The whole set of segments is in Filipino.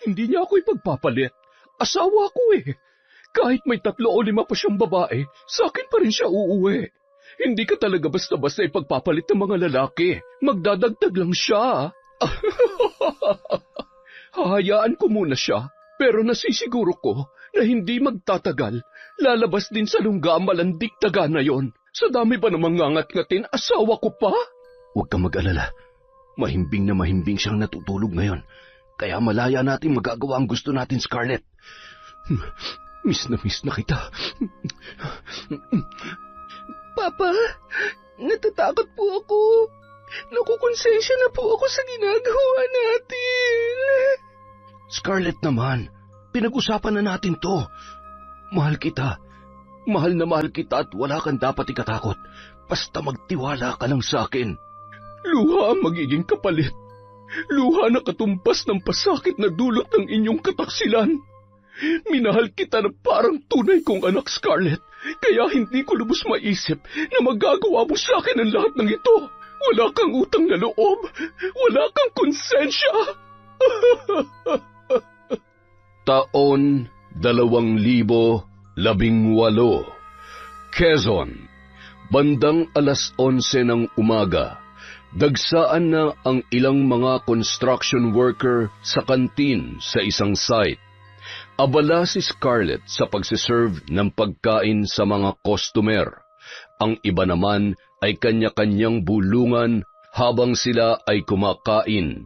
Hindi niya ako ipagpapalit. Asawa ko eh. Kahit may 3 o 5 pa siyang babae, sa akin pa rin siya uuwi. Hindi ka talaga basta-basta ipagpapalit ng mga lalaki. Magdadagdag lang siya. Hahayaan ko muna siya, pero nasisiguro ko na hindi magtatagal. Lalabas din sa lungga ang malandig daga na yon. Sa dami ba namang ngangat-ngatin, asawa ko pa? Huwag kang mag-alala. Mahimbing na mahimbing siyang natutulog ngayon. Kaya malaya natin magagawa ang gusto natin, Scarlett. Miss na kita. Papa, natatakot po ako. Nakukonsensya na po ako sa ginagawa natin. Scarlett naman, pinag-usapan na natin to. Mahal kita. Mahal na mahal kita at wala kang dapat ikatakot. Basta magtiwala ka lang sa akin. Luha ang magiging kapalit. Luha na katumpas ng pasakit na dulot ng inyong kataksilan. Minahal kita na parang tunay kong anak, Scarlett. Kaya hindi ko lubos maisip na magagawa mo sa akin ang lahat ng ito. Wala kang utang na loob. Wala kang konsensya. Taon 2018, Quezon. Bandang 11:00 ng umaga. Dagsaan na ang ilang mga construction worker sa kantin sa isang site. Abala si Scarlett sa pagsiserve ng pagkain sa mga customer. Ang iba naman ay kanya-kanyang bulungan habang sila ay kumakain.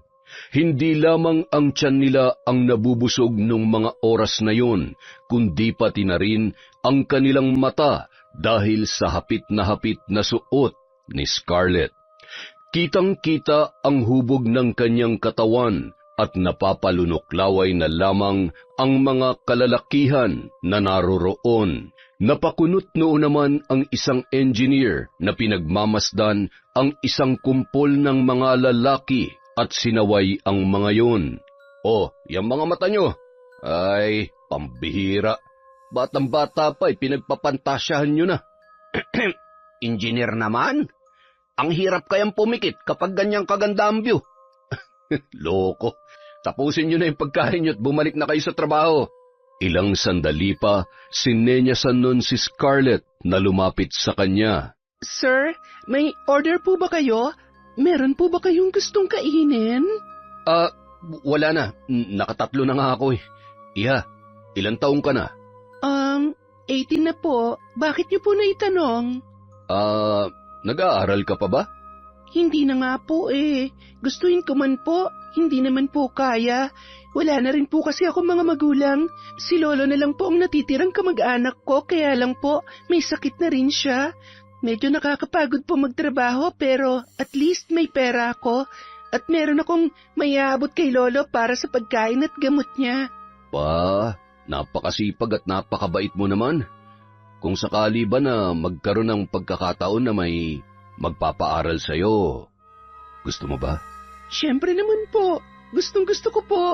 Hindi lamang ang tiyan nila ang nabubusog nung mga oras na yun, kundi pati na rin ang kanilang mata dahil sa hapit na suot ni Scarlett. Kitang-kita ang hubog ng kanyang katawan at napapalunoklaway na lamang ang mga kalalakihan na naroroon. Napakunot noon naman ang isang engineer na pinagmamasdan ang isang kumpol ng mga lalaki at sinaway ang mga yon. "Oh, yung mga mata nyo, ay pambihira. Batang-bata pa, pinagpapantasyahan nyo na." "Engineer naman? Ang hirap kayang pumikit kapag ganyang kaganda ang view." "Loko, tapusin nyo na yung pagkain nyo at bumalik na kayo sa trabaho." Ilang sandali pa, sinenyasan nun si Scarlett na lumapit sa kanya. Sir, may order po ba kayo? Meron po ba kayong gustong kainin? Wala na. Nakatatlo na nga ako eh. Iha, ilang taong ka na? 18 na po. Bakit niyo po naitanong? Nag-aaral ka pa ba? Hindi na nga po eh. Gustuhin ko man po, hindi naman po kaya. Wala na rin po kasi ako mga magulang. Si Lolo na lang po ang natitirang kamag-anak ko, kaya lang po may sakit na rin siya. Medyo nakakapagod po magtrabaho pero at least may pera ako at meron akong maiabot kay Lolo para sa pagkain at gamot niya. Pa, napakasipag at napakabait mo naman. Kung sakali ba na magkaroon ng pagkakataon na may magpapaaral sa'yo, gusto mo ba? Siyempre naman po. Gustong-gusto ko po.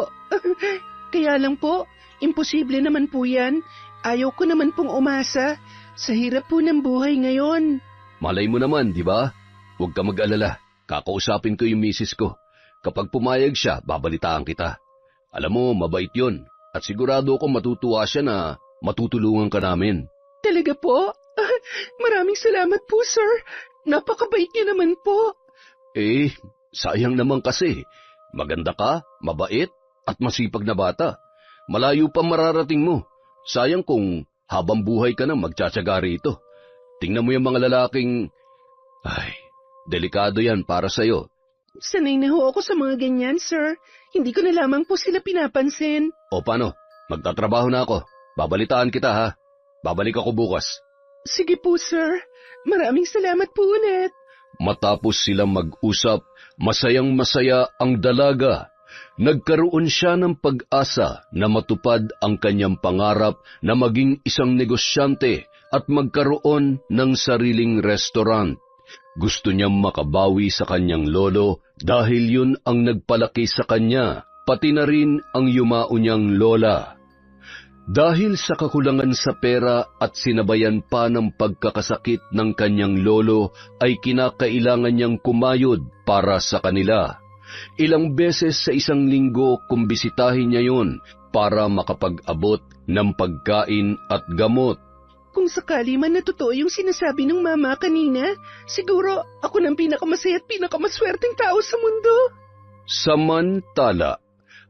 Kaya lang po, imposible naman po yan. Ayaw ko naman pong umasa. Sa hirap po ng buhay ngayon. Malay mo naman, di ba? Huwag ka mag-alala. Kakausapin ko yung misis ko. Kapag pumayag siya, babalitaan kita. Alam mo, mabait yun. At sigurado akong matutuwa siya na matutulungan ka namin. Talaga po? Maraming salamat po, sir. Napakabait niyo naman po. Sayang naman kasi. Maganda ka, mabait, at masipag na bata. Malayo pa mararating mo. Sayang kung habang buhay ka na magtsatsaga rito. Tingnan mo yung mga lalaking... delikado yan para sa'yo. Sanay na ho ako sa mga ganyan, sir. Hindi ko na lamang po sila pinapansin. O paano? Magtatrabaho na ako. Babalitaan kita ha. Babalik ako bukas. Sige po, sir. Maraming salamat po ulit. Matapos silang mag-usap, masayang-masaya ang dalaga. Nagkaroon siya ng pag-asa na matupad ang kanyang pangarap na maging isang negosyante at magkaroon ng sariling restaurant. Gusto niyang makabawi sa kanyang lolo dahil yun ang nagpalaki sa kanya, pati na rin ang yumao niyang lola. Dahil sa kakulangan sa pera at sinabayan pa ng pagkakasakit ng kanyang lolo ay kinakailangan niyang kumayod para sa kanila. Ilang beses sa isang linggo kumbisitahin niya yun para makapag-abot ng pagkain at gamot. Kung sakali man na totoo yung sinasabi ng mama kanina, siguro ako ng pinakamasaya at pinakamaswerteng tao sa mundo. Samantala,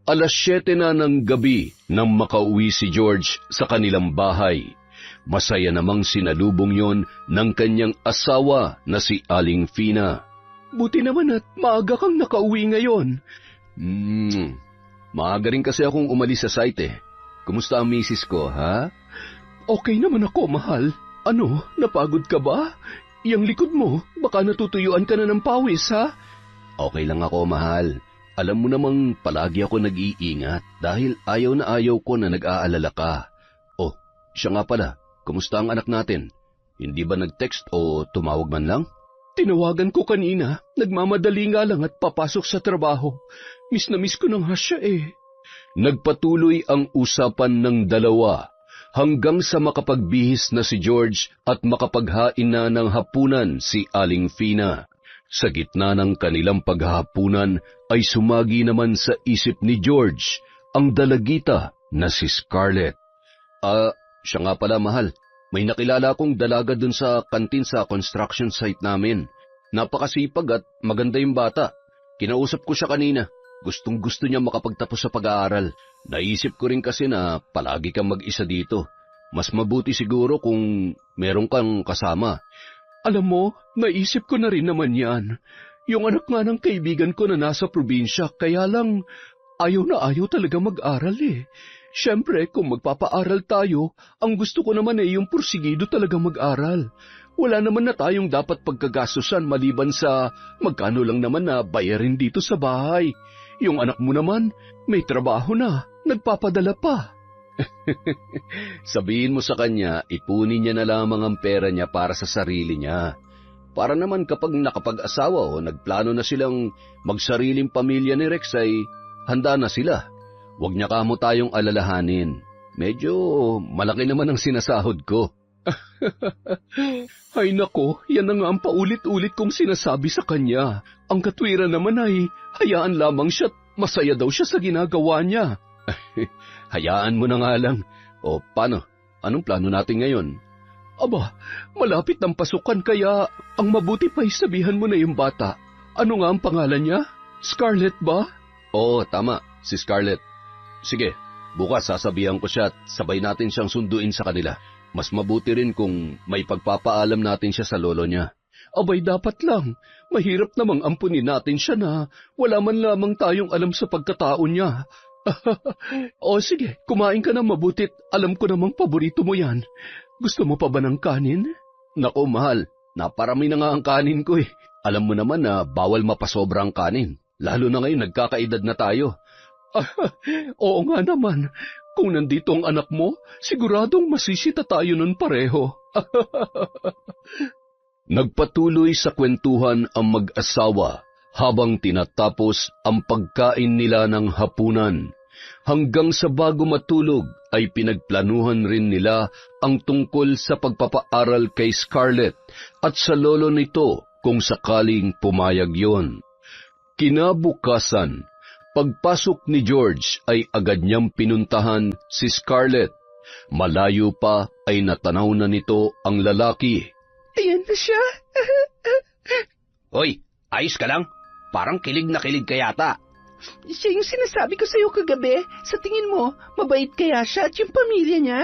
7:00 na ng gabi nang makauwi si George sa kanilang bahay. Masaya namang sinalubong yon ng kanyang asawa na si Aling Fina. Buti naman at maaga kang nakauwi ngayon. Maaga rin kasi akong umalis sa site eh. Kumusta ang misis ko, ha? Okay naman ako, mahal. Ano, napagod ka ba? Yang likod mo, baka natutuyuan ka na ng pawis, ha? Okay lang ako, mahal. Alam mo namang palagi ako nag-iingat dahil ayaw na ayaw ko na nag-aalala ka. Oh, siya nga pala, kumusta ang anak natin? Hindi ba nag-text o tumawag man lang? Tinawagan ko kanina, nagmamadali nga lang at papasok sa trabaho. Miss na miss ko nang siya eh. Nagpatuloy ang usapan ng dalawa hanggang sa makapagbihis na si George at makapaghain na ng hapunan si Aling Fina. Sa gitna ng kanilang paghahapunan ay sumagi naman sa isip ni George ang dalagita na si Scarlett. Siya nga pala, mahal. May nakilala akong dalaga dun sa kantin sa construction site namin. Napakasipag at maganda yung bata. Kinausap ko siya kanina. Gustong-gusto niya makapagtapos sa pag-aaral. Naisip ko rin kasi na palagi kang mag-isa dito. Mas mabuti siguro kung meron kang kasama. Alam mo, naisip ko na rin naman yan. Yung anak nga ng kaibigan ko na nasa probinsya, kaya lang ayaw na ayaw talaga mag-aral eh. Siyempre, kung magpapaaral tayo, ang gusto ko naman ay yung porsigido talaga mag-aral. Wala naman na tayong dapat pagkagastusan maliban sa magkano lang naman na bayarin dito sa bahay. Yung anak mo naman, may trabaho na, nagpapadala pa. Sabihin mo sa kanya, ipunin niya na lamang ang pera niya para sa sarili niya. Para naman kapag nakapag-asawa o nagplano na silang magsariling pamilya ni Rex ay handa na sila. Huwag niya kamo tayong alalahanin. Medyo malaki naman ang sinasahod ko. Ay nako, yan na nga ang paulit-ulit kong sinasabi sa kanya. Ang katwiran naman ay hayaan lamang siya at masaya daw siya sa ginagawa niya. Hayaan mo na nga lang. O paano? Anong plano natin ngayon? Aba, malapit ng pasukan kaya ang mabuti pa sabihan mo na yung bata. Ano nga ang pangalan niya? Scarlett ba? Oo, tama. Si Scarlett. Sige, bukas sasabihan ko siya at sabay natin siyang sunduin sa kanila. Mas mabuti rin kung may pagpapaalam natin siya sa lolo niya. Abay, dapat lang. Mahirap namang ampunin natin siya na wala man lamang tayong alam sa pagkatao niya. O sige, kumain ka na mabutit. Alam ko namang paborito mo yan. Gusto mo pa ba ng kanin? Nako, mahal. Naparami na nga ang kanin ko eh. Alam mo naman na bawal mapasobra ang kanin. Lalo na ngayon nagkakaedad na tayo. Oo nga naman. Kung nandito ang anak mo, siguradong masisita tayo nun pareho. Nagpatuloy sa kwentuhan ang mag-asawa habang tinatapos ang pagkain nila ng hapunan. Hanggang sa bago matulog ay pinagplanuhan rin nila ang tungkol sa pagpapaaral kay Scarlett at sa lolo nito kung sakaling pumayag yon. Kinabukasan, pagpasok ni George ay agad niyang pinuntahan si Scarlett. Malayo pa ay natanaw na nito ang lalaki. Ayan na siya. Hoy, ayos ka lang? Parang kilig na kilig ka yata. Siya yung sinasabi ko sa'yo kagabi. Sa tingin mo, mabait kaya siya at yung pamilya niya?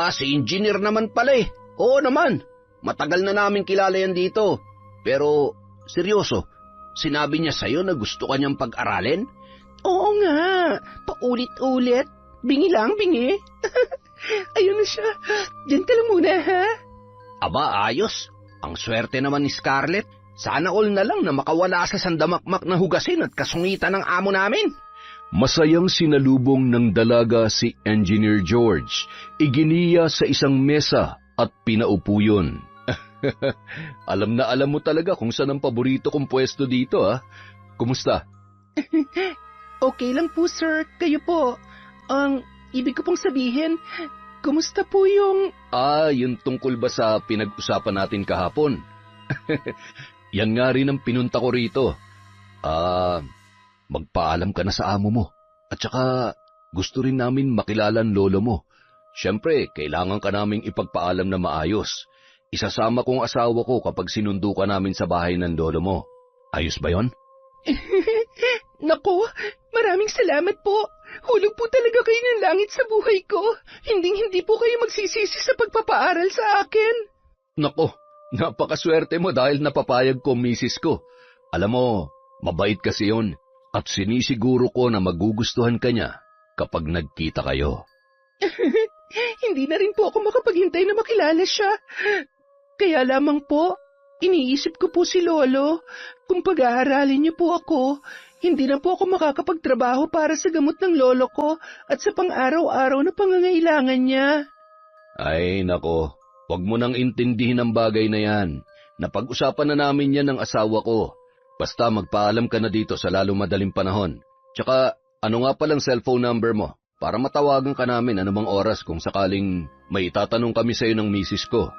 Si engineer naman pala eh. Oo naman, matagal na namin kilala yan dito. Pero, seryoso, sinabi niya sa'yo na gusto ka niyang pag-aralin? Oo nga, paulit-ulit. Bingi lang, bingi. Ayun na siya. Diyan ka lang muna, ha? Aba, ayos. Ang swerte naman ni Scarlett. Sana all na lang na makawala sa sandamakmak na hugasin at kasungitan ng amo namin. Masayang sinalubong ng dalaga si Engineer George. Iginiya sa isang mesa at pinaupo yun. Alam na alam mo talaga kung saan ang paborito kong pwesto dito, ha? Kumusta? Okay lang po, sir. Kayo po. Ang ibig ko pong sabihin, kumusta po yung... Yung tungkol ba sa pinag-usapan natin kahapon? Yan nga rin ang pinunta ko rito. magpaalam ka na sa amo mo. At saka, gusto rin namin makilala ang lolo mo. Siyempre, kailangan ka naming ipagpaalam na maayos. Isasama kong asawa ko kapag sinundo ka namin sa bahay ng lolo mo. Ayos ba yon? Naku, maraming salamat po. Hulog po talaga kayo ng langit sa buhay ko. Hindi po kayo magsisisi sa pagpapaaral sa akin. Nako, napakaswerte mo dahil napapayag ko misis ko. Alam mo, mabait kasi yun at sinisiguro ko na magugustuhan ka niya kapag nagkita kayo. Hindi na rin po ako makapaghintay na makilala siya. Kaya lamang po, iniisip ko po si Lolo. Kung pag-aaralin niyo po ako, hindi na po ako makakapagtrabaho para sa gamot ng lolo ko at sa pang-araw-araw na pangangailangan niya. Ay, nako, wag mo nang intindihin ang bagay na yan. Napag-usapan na namin yan ng asawa ko. Basta magpaalam ka na dito sa lalo madaling panahon. Tsaka, ano nga palang cellphone number mo? Para matawagan ka namin anumang oras kung sakaling may itatanong kami sa iyo ng misis ko.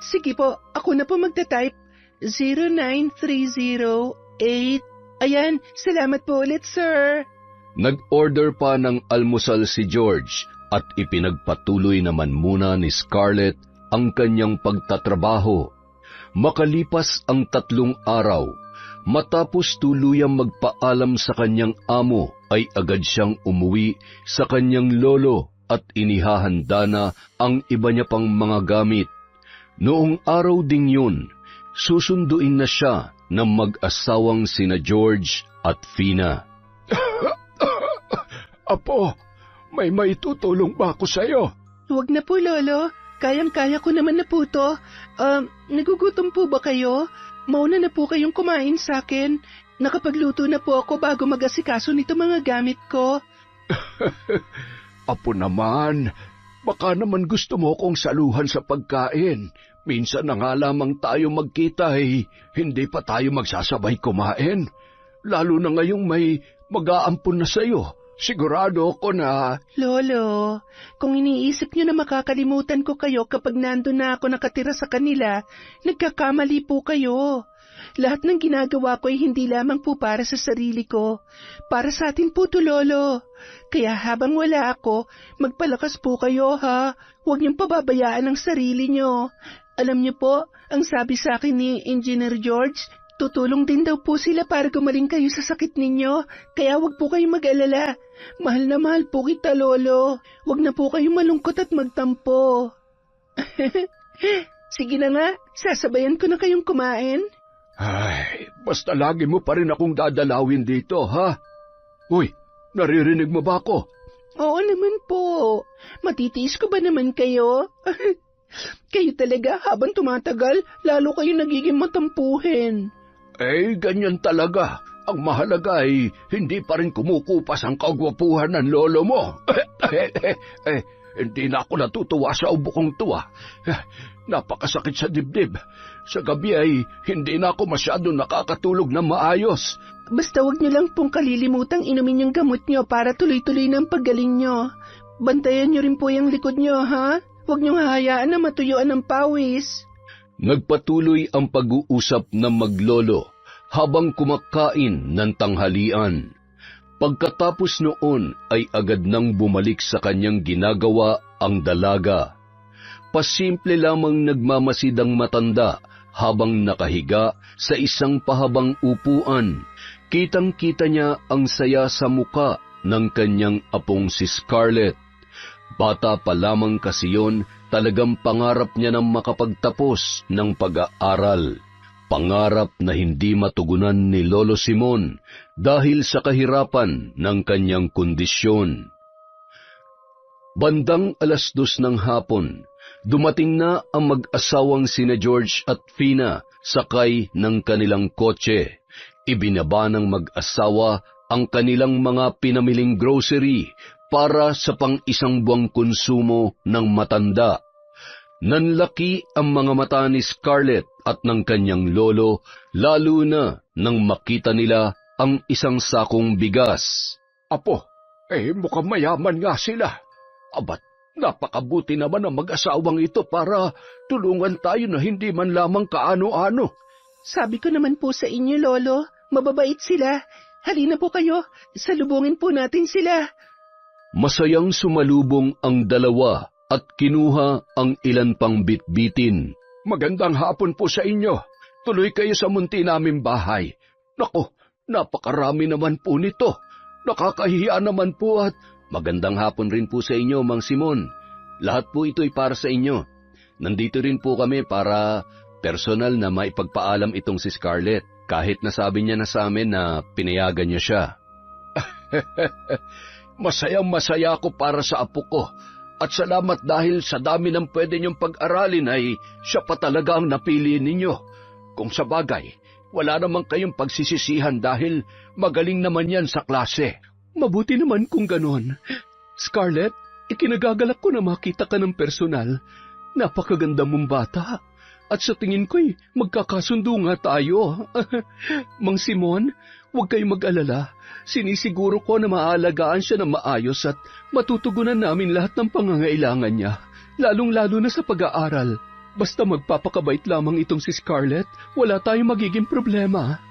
Sige po, ako na po magta-type. 09308. Ayan, salamat po ulit, sir. Nag-order pa ng almusal si George at ipinagpatuloy naman muna ni Scarlett ang kanyang pagtatrabaho. Makalipas ang 3 araw, matapos tuluyang magpaalam sa kanyang amo, ay agad siyang umuwi sa kanyang lolo at inihahanda na ang iba niya pang mga gamit. Noong araw ding yun, susunduin na siya ng mag-asawang sina George at Fina. Apo, may maitutulong ba ako sa'yo? Huwag na po, Lolo. Kayang-kaya ko naman na po to. Nagugutom po ba kayo? Mauna na po kayong kumain sa akin. Nakapagluto na po ako bago mag-asikaso nito mga gamit ko. Apo naman, baka naman gusto mo kong saluhan sa pagkain. Minsan na nga lamang tayo magkita hindi pa tayo magsasabay kumain. Lalo na ngayong may mag-aampon na sa'yo. Sigurado ako na... Lolo, kung iniisip niyo na makakalimutan ko kayo kapag nandun na ako nakatira sa kanila, nagkakamali po kayo. Lahat ng ginagawa ko ay hindi lamang po para sa sarili ko. Para sa atin po to, Lolo. Kaya habang wala ako, magpalakas po kayo, ha? Huwag niyong pababayaan ang sarili niyo. Alam niyo po, ang sabi sa akin ni Engineer George, tutulong din daw po sila para gumaling kayo sa sakit ninyo. Kaya huwag po kayong mag-alala. Mahal na mahal po kita, Lolo. Huwag na po kayong malungkot at magtampo. Sige na nga, sasabayan ko na kayong kumain. Ay, basta lagi mo pa rin akong dadalawin dito, ha? Uy, naririnig mo ba ako? Oo naman po. Matitiis ko ba naman kayo? Kayo talaga, habang tumatagal, lalo kayo nagiging matampuhin. Ganyan talaga. Ang mahalaga ay hindi pa rin kumukupas ang kagwapuhan ng lolo mo. Hindi na ako natutuwa sa ubo kong tuwa. Napakasakit sa dibdib. Sa gabi ay hindi na ako masyado nakakatulog na maayos. Basta wag niyo lang pong kalilimutang inumin yung gamot niyo para tuloy-tuloy ng paggaling niyo. Bantayan niyo rin po yung likod niyo, ha? Huwag niyong hahayaan na matuyuan ng pawis. Nagpatuloy ang pag-uusap ng maglolo habang kumakain ng tanghalian. Pagkatapos noon ay agad nang bumalik sa kanyang ginagawa ang dalaga. Pasimple lamang nagmamasid ang matanda habang nakahiga sa isang pahabang upuan. Kitang-kita niya ang saya sa muka ng kanyang apong si Scarlett. Bata pa lamang kasi yon, talagang pangarap niya na makapagtapos ng pag-aaral. Pangarap na hindi matugunan ni Lolo Simon dahil sa kahirapan ng kanyang kondisyon. Bandang 2:00 ng hapon, dumating na ang mag-asawang sina George at Fina sakay ng kanilang kotse. Ibinaba ng mag-asawa ang kanilang mga pinamiling grocery para sa pang-isang buwang konsumo ng matanda. Nanlaki ang mga mata ni Scarlett at ng kanyang lolo, lalo na nang makita nila ang isang sakong bigas. Apo, mukhang mayaman nga sila. Abat, napakabuti naman ang mag-asawang ito para tulungan tayo na hindi man lamang kaano-ano. Sabi ko naman po sa inyo, Lolo, mababait sila. Halina po kayo, salubungin po natin sila. Masayang sumalubong ang dalawa at kinuha ang ilan pang bitbitin. Magandang hapon po sa inyo. Tuloy kayo sa munti naming bahay. Nako, napakarami naman po nito. Nakakahiya naman po at Magandang hapon rin po sa inyo, Mang Simon. Lahat po ito'y para sa inyo. Nandito rin po kami para personal na maipagpaalam itong si Scarlett. Kahit nasabi niya na sa amin na pinayagan niya siya. masayang-masaya ako para sa apo ko. At salamat dahil sa dami ng pwede niyong pag-aralin ay siya pa talaga ang napili ninyo. Kung sa bagay, wala naman kayong pagsisisihan dahil magaling naman yan sa klase. Mabuti naman kung ganon. Scarlett, ikinagagalak ko na makita ka ng personal. Napakaganda mong bata. At sa tingin ko'y magkakasundo nga tayo. Mang Simon, huwag kayong mag-alala. Sinisiguro ko na maaalagaan siya ng maayos at matutugunan namin lahat ng pangangailangan niya. Lalong-lalo na sa pag-aaral. Basta magpapakabait lamang itong si Scarlett, wala tayong magiging problema.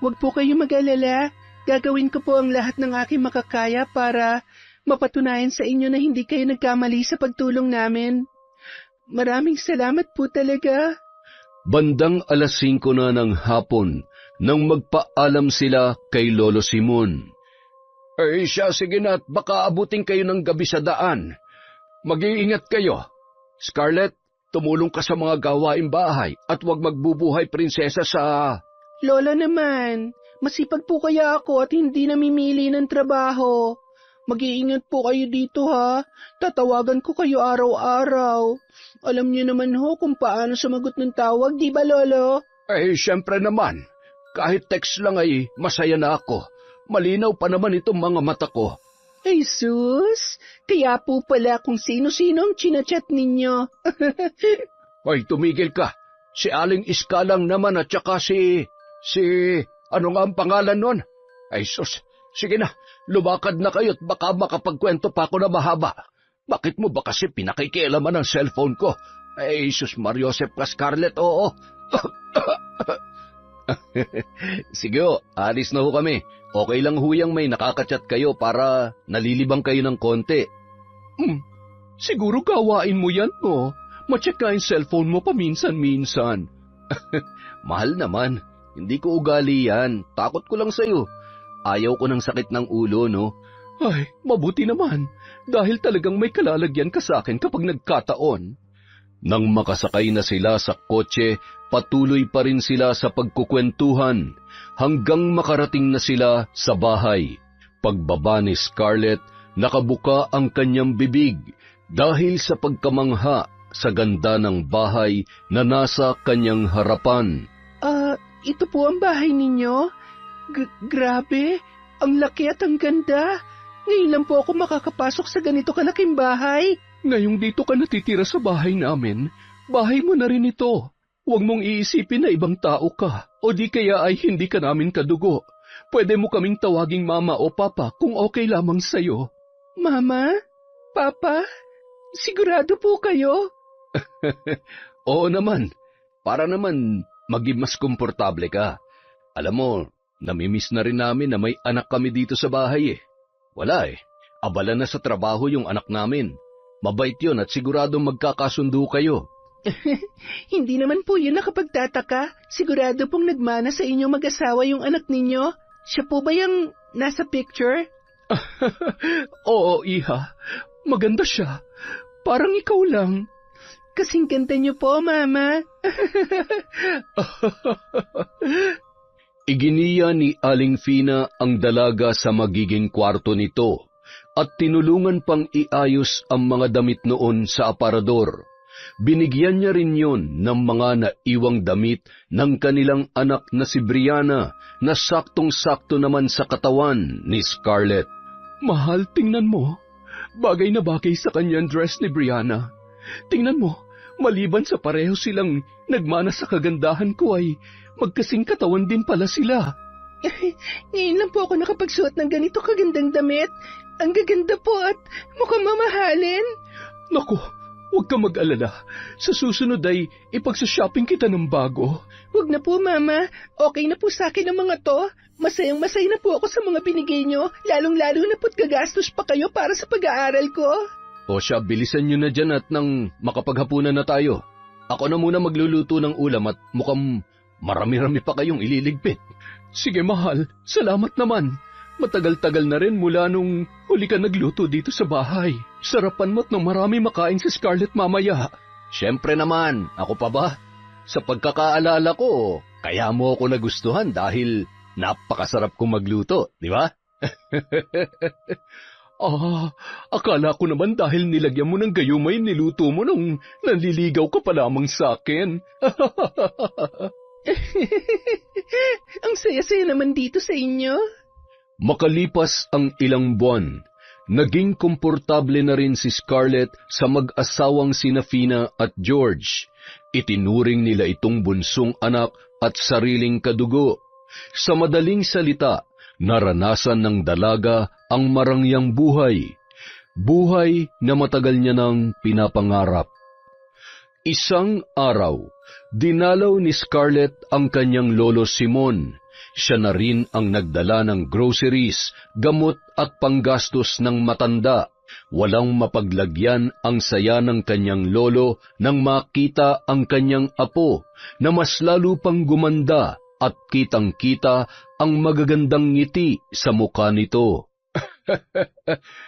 Huwag po kayong mag-alala. Gagawin ko po ang lahat ng aking makakaya para mapatunayan sa inyo na hindi kayo nagkamali sa pagtulong namin. Maraming salamat po talaga. Bandang 5:00 na ng hapon nang magpaalam sila kay Lolo Simon. Ay siya, sige na at baka abutin kayo ng gabi sa daan. Mag-iingat kayo. Scarlett, tumulong ka sa mga gawaing bahay at huwag magbubuhay prinsesa sa... Lola naman, masipag po kaya ako at hindi namimili ng trabaho. Mag-iingat po kayo dito ha. Tatawagan ko kayo araw-araw. Alam niyo naman ho kung paano sumagot ng tawag, di ba Lolo? Ay, siyempre naman. Kahit text lang ay masaya na ako. Malinaw pa naman itong mga mata ko. Ay sus, kaya po pala kung sino-sino ang chinachat ninyo. Ay, tumigil ka. Si Aling Iska lang naman at saka ano nga ang pangalan nun? Ay sus, sige na. Lumakad na kayo at baka makapagkwento pa ako na mahaba. Bakit mo ba kasi pinakikialaman ang cellphone ko? Ay, sus Mariosep ka, Scarlett, oo. Sige ho, alis na ho kami. Okay lang huyang may nakakachat kayo para nalilibang kayo ng konti. Siguro gawain mo yan, no? Ma-check ka yung cellphone mo paminsan-minsan. Mahal naman, hindi ko ugali yan. Takot ko lang sa'yo. Ayaw ko ng sakit ng ulo, no? Ay, mabuti naman. Dahil talagang may kalalagyan ka sa akin kapag nagkataon. Nang makasakay na sila sa kotse, patuloy pa rin sila sa pagkukwentuhan hanggang makarating na sila sa bahay. Pagbaba ni Scarlett, nakabuka ang kanyang bibig dahil sa pagkamangha sa ganda ng bahay na nasa kanyang harapan. Ito po ang bahay ninyo? Grabe, ang laki at ang ganda. Ngayon lang po ako makakapasok sa ganito kalaking bahay. Ngayong dito ka natitira sa bahay namin, bahay mo na rin ito. Huwag mong iisipin na ibang tao ka, o di kaya ay hindi ka namin kadugo. Pwede mo kaming tawaging mama o papa kung okay lamang sa'yo. Mama? Papa? Sigurado po kayo? Oo naman, para naman maging mas komportable ka. Alam mo, namimiss na rin namin na may anak kami dito sa bahay eh. Wala eh, abala na sa trabaho yung anak namin. Mabait yun at siguradong magkakasundo kayo. Hindi naman po yun nakapagtataka. Sigurado pong nagmana sa inyo mag-asawa yung anak ninyo. Siya po ba yung nasa picture? Oo, Iha. Maganda siya. Parang ikaw lang. Kasing ganda niyo po, Mama. Iginiya ni Aling Fina ang dalaga sa magiging kwarto nito at tinulungan pang iayos ang mga damit noon sa aparador. Binigyan niya rin yon ng mga naiwang damit ng kanilang anak na si Brianna na saktong-sakto naman sa katawan ni Scarlett. Mahal, tingnan mo. Bagay na bagay sa kanyang dress ni Brianna. Tingnan mo, maliban sa pareho silang nagmana sa kagandahan ko ay magkasing katawan din pala sila. Ngayon lang po ako nakapagsuot ng ganito kagandang damit. Ang gaganda po at mukhang mamahalin. Naku, Huwag ka mag-alala. Sa susunod ay ipagsa-shopping kita ng bago. Huwag na po, Mama. Okay na po sa akin ang mga to. Masayang-masaya na po ako sa mga binigay nyo. Lalong-lalo na po't gagastos pa kayo para sa pag-aaral ko. O siya, bilisan nyo na dyan at nang makapaghapunan na tayo. Ako na muna magluluto ng ulam at mukhang marami-rami pa kayong ililigpit. Sige, mahal. Salamat naman. Matagal-tagal na rin mula nung huli ka nagluto dito sa bahay. Sarapan mo't nang marami makain si Scarlett mamaya. Siyempre naman, ako pa ba? Sa pagkakaalala ko, kaya mo ako nagustuhan dahil napakasarap kong magluto, di ba? Akala ko naman dahil nilagyan mo ng gayumay niluto mo nung nanliligaw ka pa lamang sa akin. Ang saya-saya naman dito sa inyo. Makalipas ang ilang buwan, naging komportable na rin si Scarlett sa mag-asawang sina Fina at George. Itinuring nila itong bunsong anak at sariling kadugo. Sa madaling salita, naranasan ng dalaga ang marangyang buhay. Buhay na matagal niya nang pinapangarap. Isang araw, dinalaw ni Scarlett ang kanyang lolo Simon. Siya na rin ang nagdala ng groceries, gamot at panggastos ng matanda. Walang mapaglagyan ang saya ng kanyang lolo nang makita ang kanyang apo na mas lalo pang gumanda at kitang-kita ang magagandang ngiti sa mukha nito.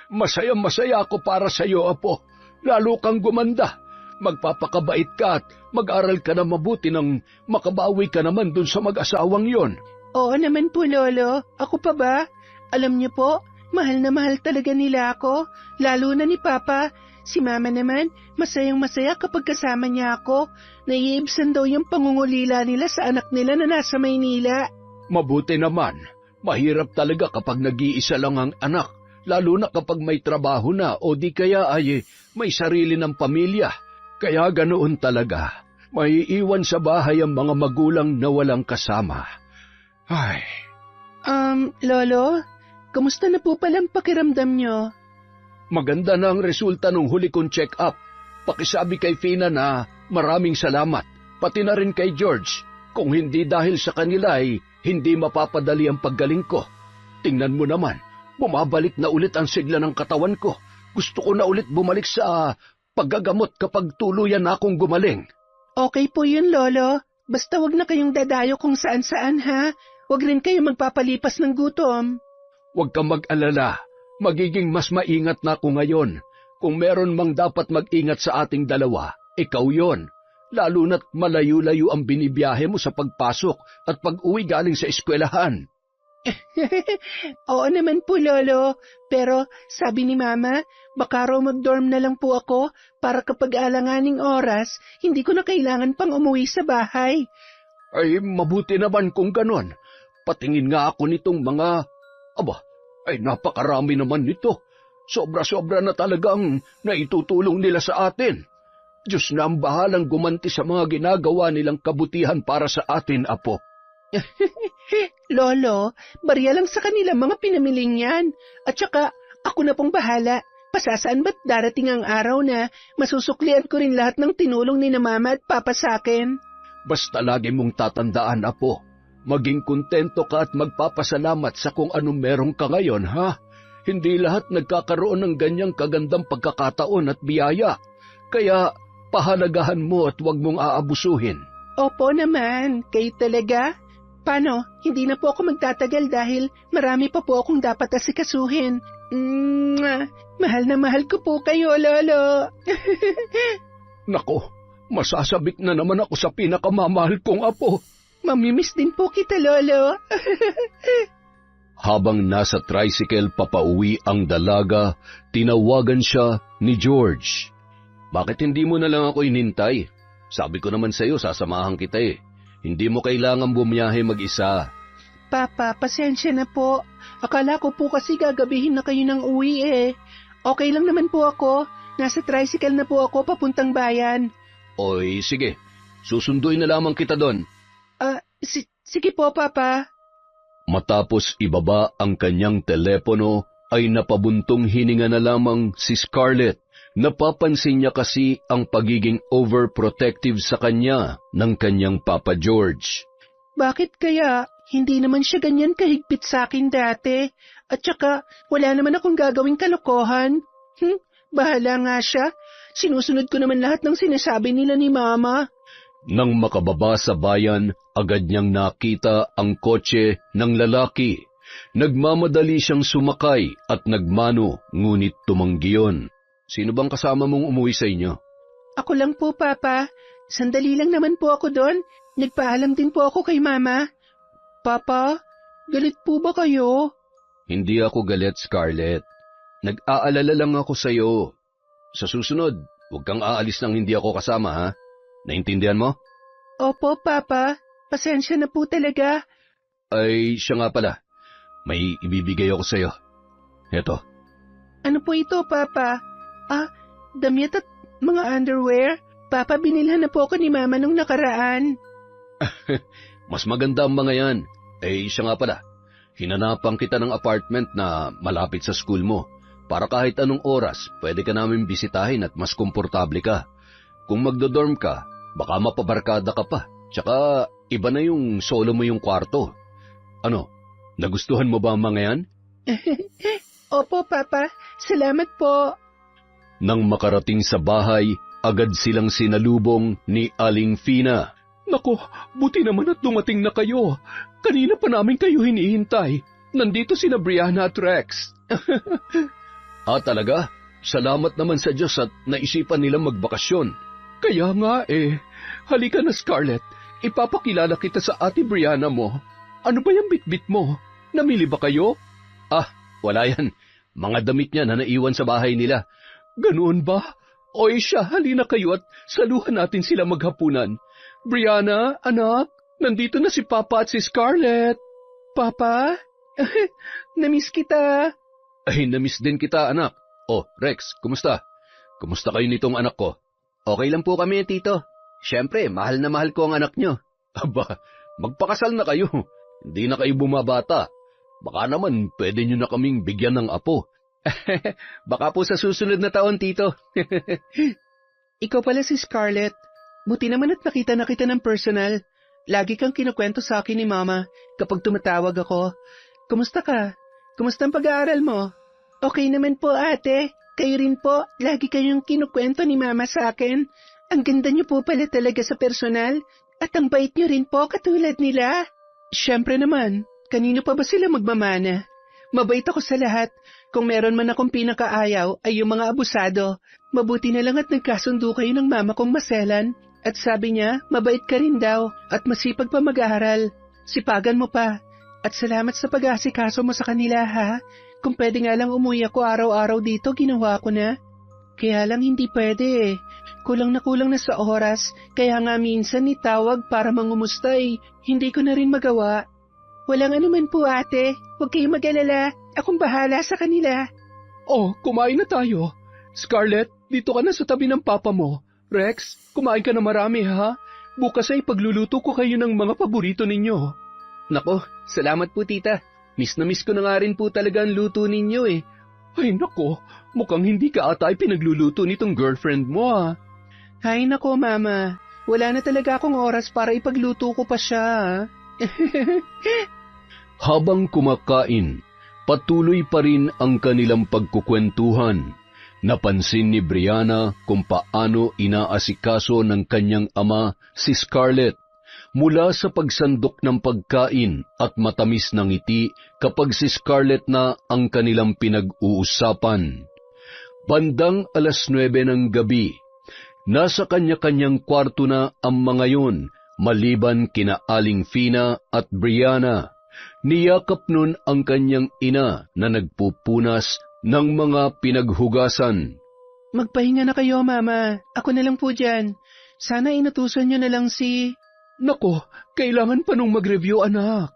Masaya-masaya ako para sa iyo, apo. Lalo kang gumanda. Magpapakabait ka at mag-aral ka na mabuti nang makabawi ka naman dun sa mag-asawang yon. Oo naman po, Lolo. Ako pa ba? Alam niyo po, mahal na mahal talaga nila ako. Lalo na ni Papa. Si Mama naman, masayang-masaya kapag kasama niya ako. Naiibsan daw yung pangungulila nila sa anak nila na nasa Maynila. Mabuti naman. Mahirap talaga kapag nag-iisa lang ang anak. Lalo na kapag may trabaho na o di kaya ay may sarili ng pamilya. Kaya ganoon talaga. May iwan sa bahay ang mga magulang na walang kasama. Ay. Lolo, kamusta na po palang pakiramdam nyo? Maganda na ang resulta ng huli kong check-up. Pakisabi kay Fina na maraming salamat. Pati na rin kay George. Kung hindi dahil sa kanila ay hindi mapapadali ang paggaling ko. Tingnan mo naman, bumabalik na ulit ang sigla ng katawan ko. Gusto ko na ulit bumalik sa paggagamot kapag tuluyan na akong gumaling. Okay po yun, Lolo. Basta wag na kayong dadayo kung saan-saan, ha? Wag rin kayo magpapalipas ng gutom. Huwag kang mag-alala. Magiging mas maingat na ako ngayon. Kung meron mang dapat mag-ingat sa ating dalawa, ikaw yon. Lalo na't malayo-layo ang binibiyahe mo sa pagpasok at pag-uwi galing sa eskwelahan. Oo naman po, Lolo. Pero sabi ni Mama, baka raw mag-dorm na lang po ako para kapag alanganing oras, hindi ko na kailangan pang umuwi sa bahay. Ay, mabuti naman kung ganon. Patingin nga ako nitong mga... ay napakarami naman nito. Sobra-sobra na talagang naitutulong nila sa atin. Diyos na ang bahalang gumanti sa mga ginagawa nilang kabutihan para sa atin, apo. Lolo, barya lang sa kanila mga pinamiling yan. At saka, ako na pong bahala. Pasasaan ba't darating ang araw na masusuklian ko rin lahat ng tinulong ni na Mama at Papa sa akin? Basta lagi mong tatandaan, apo. Maging kontento ka at magpapasalamat sa kung anong meron ka ngayon, ha? Hindi lahat nagkakaroon ng ganyang kagandang pagkakataon at biyaya. Kaya, pahalagahan mo at huwag mong aabusuhin. Opo naman, kayo talaga. Paano, hindi na po ako magtatagal dahil marami pa po akong dapat asikasuhin. Mahal na mahal ko po kayo, Lolo. Nako, masasabik na naman ako sa pinakamamahal kong apo. Mamimiss din po kita, Lolo. Habang nasa tricycle papauwi ang dalaga, tinawagan siya ni George. Bakit hindi mo na lang ako inintay? Sabi ko naman sa iyo, sasamahan kita eh. Hindi mo kailangan bumiyahe mag-isa. Papa, pasensya na po. Akala ko po kasi gagabihin na kayo ng uwi eh. Okay lang naman po ako. Nasa tricycle na po ako papuntang bayan. Oy, sige. Susunduin na lamang kita doon. Sige po, Papa. Matapos ibaba ang kanyang telepono, ay napabuntong hininga na lamang si Scarlett. Napapansin niya kasi ang pagiging overprotective sa kanya ng kanyang Papa George. Bakit kaya? Hindi naman siya ganyan kahigpit sa akin dati. At saka, wala naman akong gagawing kalokohan. Bahala nga siya. Sinusunod ko naman lahat ng sinasabi nila ni Mama. Nang makababa sa bayan, agad niyang nakita ang kotse ng lalaki. Nagmamadali siyang sumakay at nagmano, ngunit tumanggi yun. Sino bang kasama mong umuwi sa inyo? Ako lang po, Papa. Sandali lang naman po ako doon. Nagpaalam din po ako kay Mama. Papa, galit po ba kayo? Hindi ako galit, Scarlett. Nag-aalala lang ako sa iyo. Sa susunod, huwag kang aalis nang hindi ako kasama, ha? Naintindihan mo? Opo, Papa. Pasensya na po talaga. Ay, siya nga pala. May ibibigay ako sa iyo. Eto. Ano po ito, Papa? Damit at mga underwear? Papa, binilhan na po ako ni Mama nung nakaraan. Mas maganda ang mga yan. Siya nga pala. Hinanapan kita ng apartment na malapit sa school mo. Para kahit anong oras, pwede ka namin bisitahin at mas komportable ka. Kung magdodorm ka, baka mapabarkada ka pa. Tsaka, iba na yung solo mo yung kwarto. Ano, nagustuhan mo ba ang mga yan? Opo, Papa. Salamat po. Nang makarating sa bahay, agad silang sinalubong ni Aling Fina. Nako, buti naman at dumating na kayo. Kanina pa namin kayo hinihintay. Nandito sina Brianna at Rex. Talaga? Salamat naman sa Diyos at naisipan nilang magbakasyon. Kaya nga halika na Scarlett. Ipapakilala kita sa ate Brianna mo. Ano ba yung bitbit mo? Namili ba kayo? Wala yan. Mga damit niya na naiwan sa bahay nila. Ganoon ba? Oy siya, halina kayo at saluhan natin sila maghapunan. Brianna, anak, nandito na si Papa at si Scarlett. Papa? Namiss kita. Namiss din kita, anak. Rex, kumusta? Kumusta kayo nitong anak ko? Okay lang po kami, Tito. Siyempre, mahal na mahal ko ang anak nyo. Aba, magpakasal na kayo. Hindi na kayo bumabata. Baka naman pwede nyo na kaming bigyan ng apo. Baka po sa susunod na taon, Tito. Ikaw pala si Scarlett. Buti naman at nakita na kita ng personal. Lagi kang kinukwento sa akin ni Mama kapag tumatawag ako. Kumusta ka? Kumusta ang pag-aaral mo? Okay naman po, ate. Kayo rin po, lagi kayong kinukwento ni Mama sa akin. Ang ganda niyo po pala talaga sa personal. At ang bait niyo rin po katulad nila. Siyempre naman, kanino pa ba sila magmamana? Mabait ako sa lahat. Kung meron man akong pinakaayaw ay yung mga abusado. Mabuti na lang at nagkasundo kayo ng mama kong maselan. At sabi niya, mabait ka rin daw at masipag pa mag-aaral. Sipagan mo pa. At salamat sa pag-aasikaso mo sa kanila, ha? Kung pwede nga lang umuwi ako araw-araw dito, ginawa ko na. Kaya lang hindi pwede eh. Kulang na sa oras. Kaya nga minsan itawag para mangumusta eh. Hindi ko na rin magawa. Walang anuman po, ate. Huwag kayong mag-alala. Akong bahala sa kanila. Kumain na tayo. Scarlett, dito ka na sa tabi ng papa mo. Rex, kumain ka na marami, ha? Bukas ay pagluluto ko kayo ng mga paborito ninyo. Nako, salamat po, tita. Miss na miss ko na nga rin po talaga ang luto ninyo eh. Ay nako, mukhang hindi ka ata ay pinagluluto nitong girlfriend mo, ha? Ay nako, mama. Wala na talaga akong oras para ipagluto ko pa siya, ha? Habang kumakain, patuloy pa rin ang kanilang pagkukwentuhan. Napansin ni Brianna kung paano inaasikaso ng kanyang ama si Scarlett mula sa pagsandok ng pagkain at matamis ng ngiti kapag si Scarlett na ang kanilang pinag-uusapan. Bandang 9:00 ng gabi, nasa kanya-kanyang kwarto na ang mga yun maliban kina Aling Fina at Brianna. Niyakap nun ang kanyang ina na nagpupunas ng mga pinaghugasan. Magpahinga na kayo, Mama. Ako na lang po dyan. Sana inutusan nyo na lang si... Nako, kailangan pa nung mag-review, anak.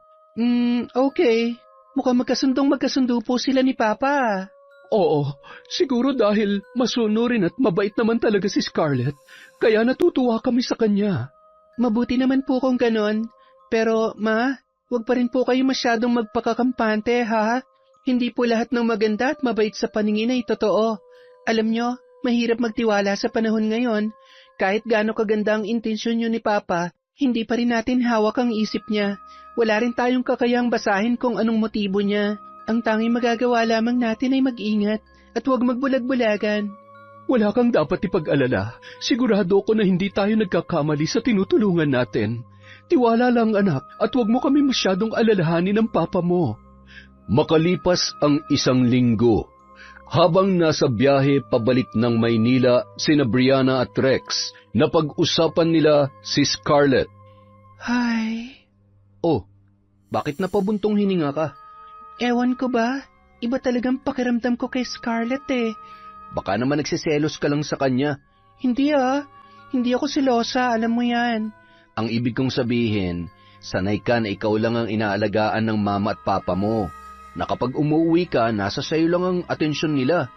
Okay. Mukhang magkasundo po sila ni Papa. Oo, siguro dahil masunurin at mabait naman talaga si Scarlett, kaya natutuwa kami sa kanya. Mabuti naman po kung ganon. Pero, Ma, huwag pa rin po kayo masyadong magpakakampante, ha? Hindi po lahat ng maganda at mabait sa paningin ay totoo. Alam nyo, Mahirap magtiwala sa panahon ngayon. Kahit gaano kaganda ang intensyon niyo ni Papa, hindi pa rin natin hawak ang isip niya. Wala rin tayong kakayang basahin kung anong motibo niya. Ang tanging magagawa lamang natin ay mag-ingat at huwag magbulag-bulagan. Wala kang dapat ipag-alala. Sigurado ko na hindi tayo nagkakamali sa tinutulungan natin. Tiwala lang anak at huwag mo kami masyadong alalahanin ng papa mo. Makalipas ang 1 linggo, habang nasa biyahe pabalik ng Maynila sina Brianna at Rex, napag-usapan nila si Scarlett. Ay, Oh, bakit napabuntong hininga ka? ewan ko ba? Iba talagang pakiramdam ko kay Scarlett eh. Baka naman nagsiselos ka lang sa kanya. Hindi hindi ako silosa, alam mo yan. Ang ibig kong sabihin, sanay ka na ikaw lang ang inaalagaan ng mama at papa mo. Na kapag umuwi ka, nasa sayo lang ang atensyon nila.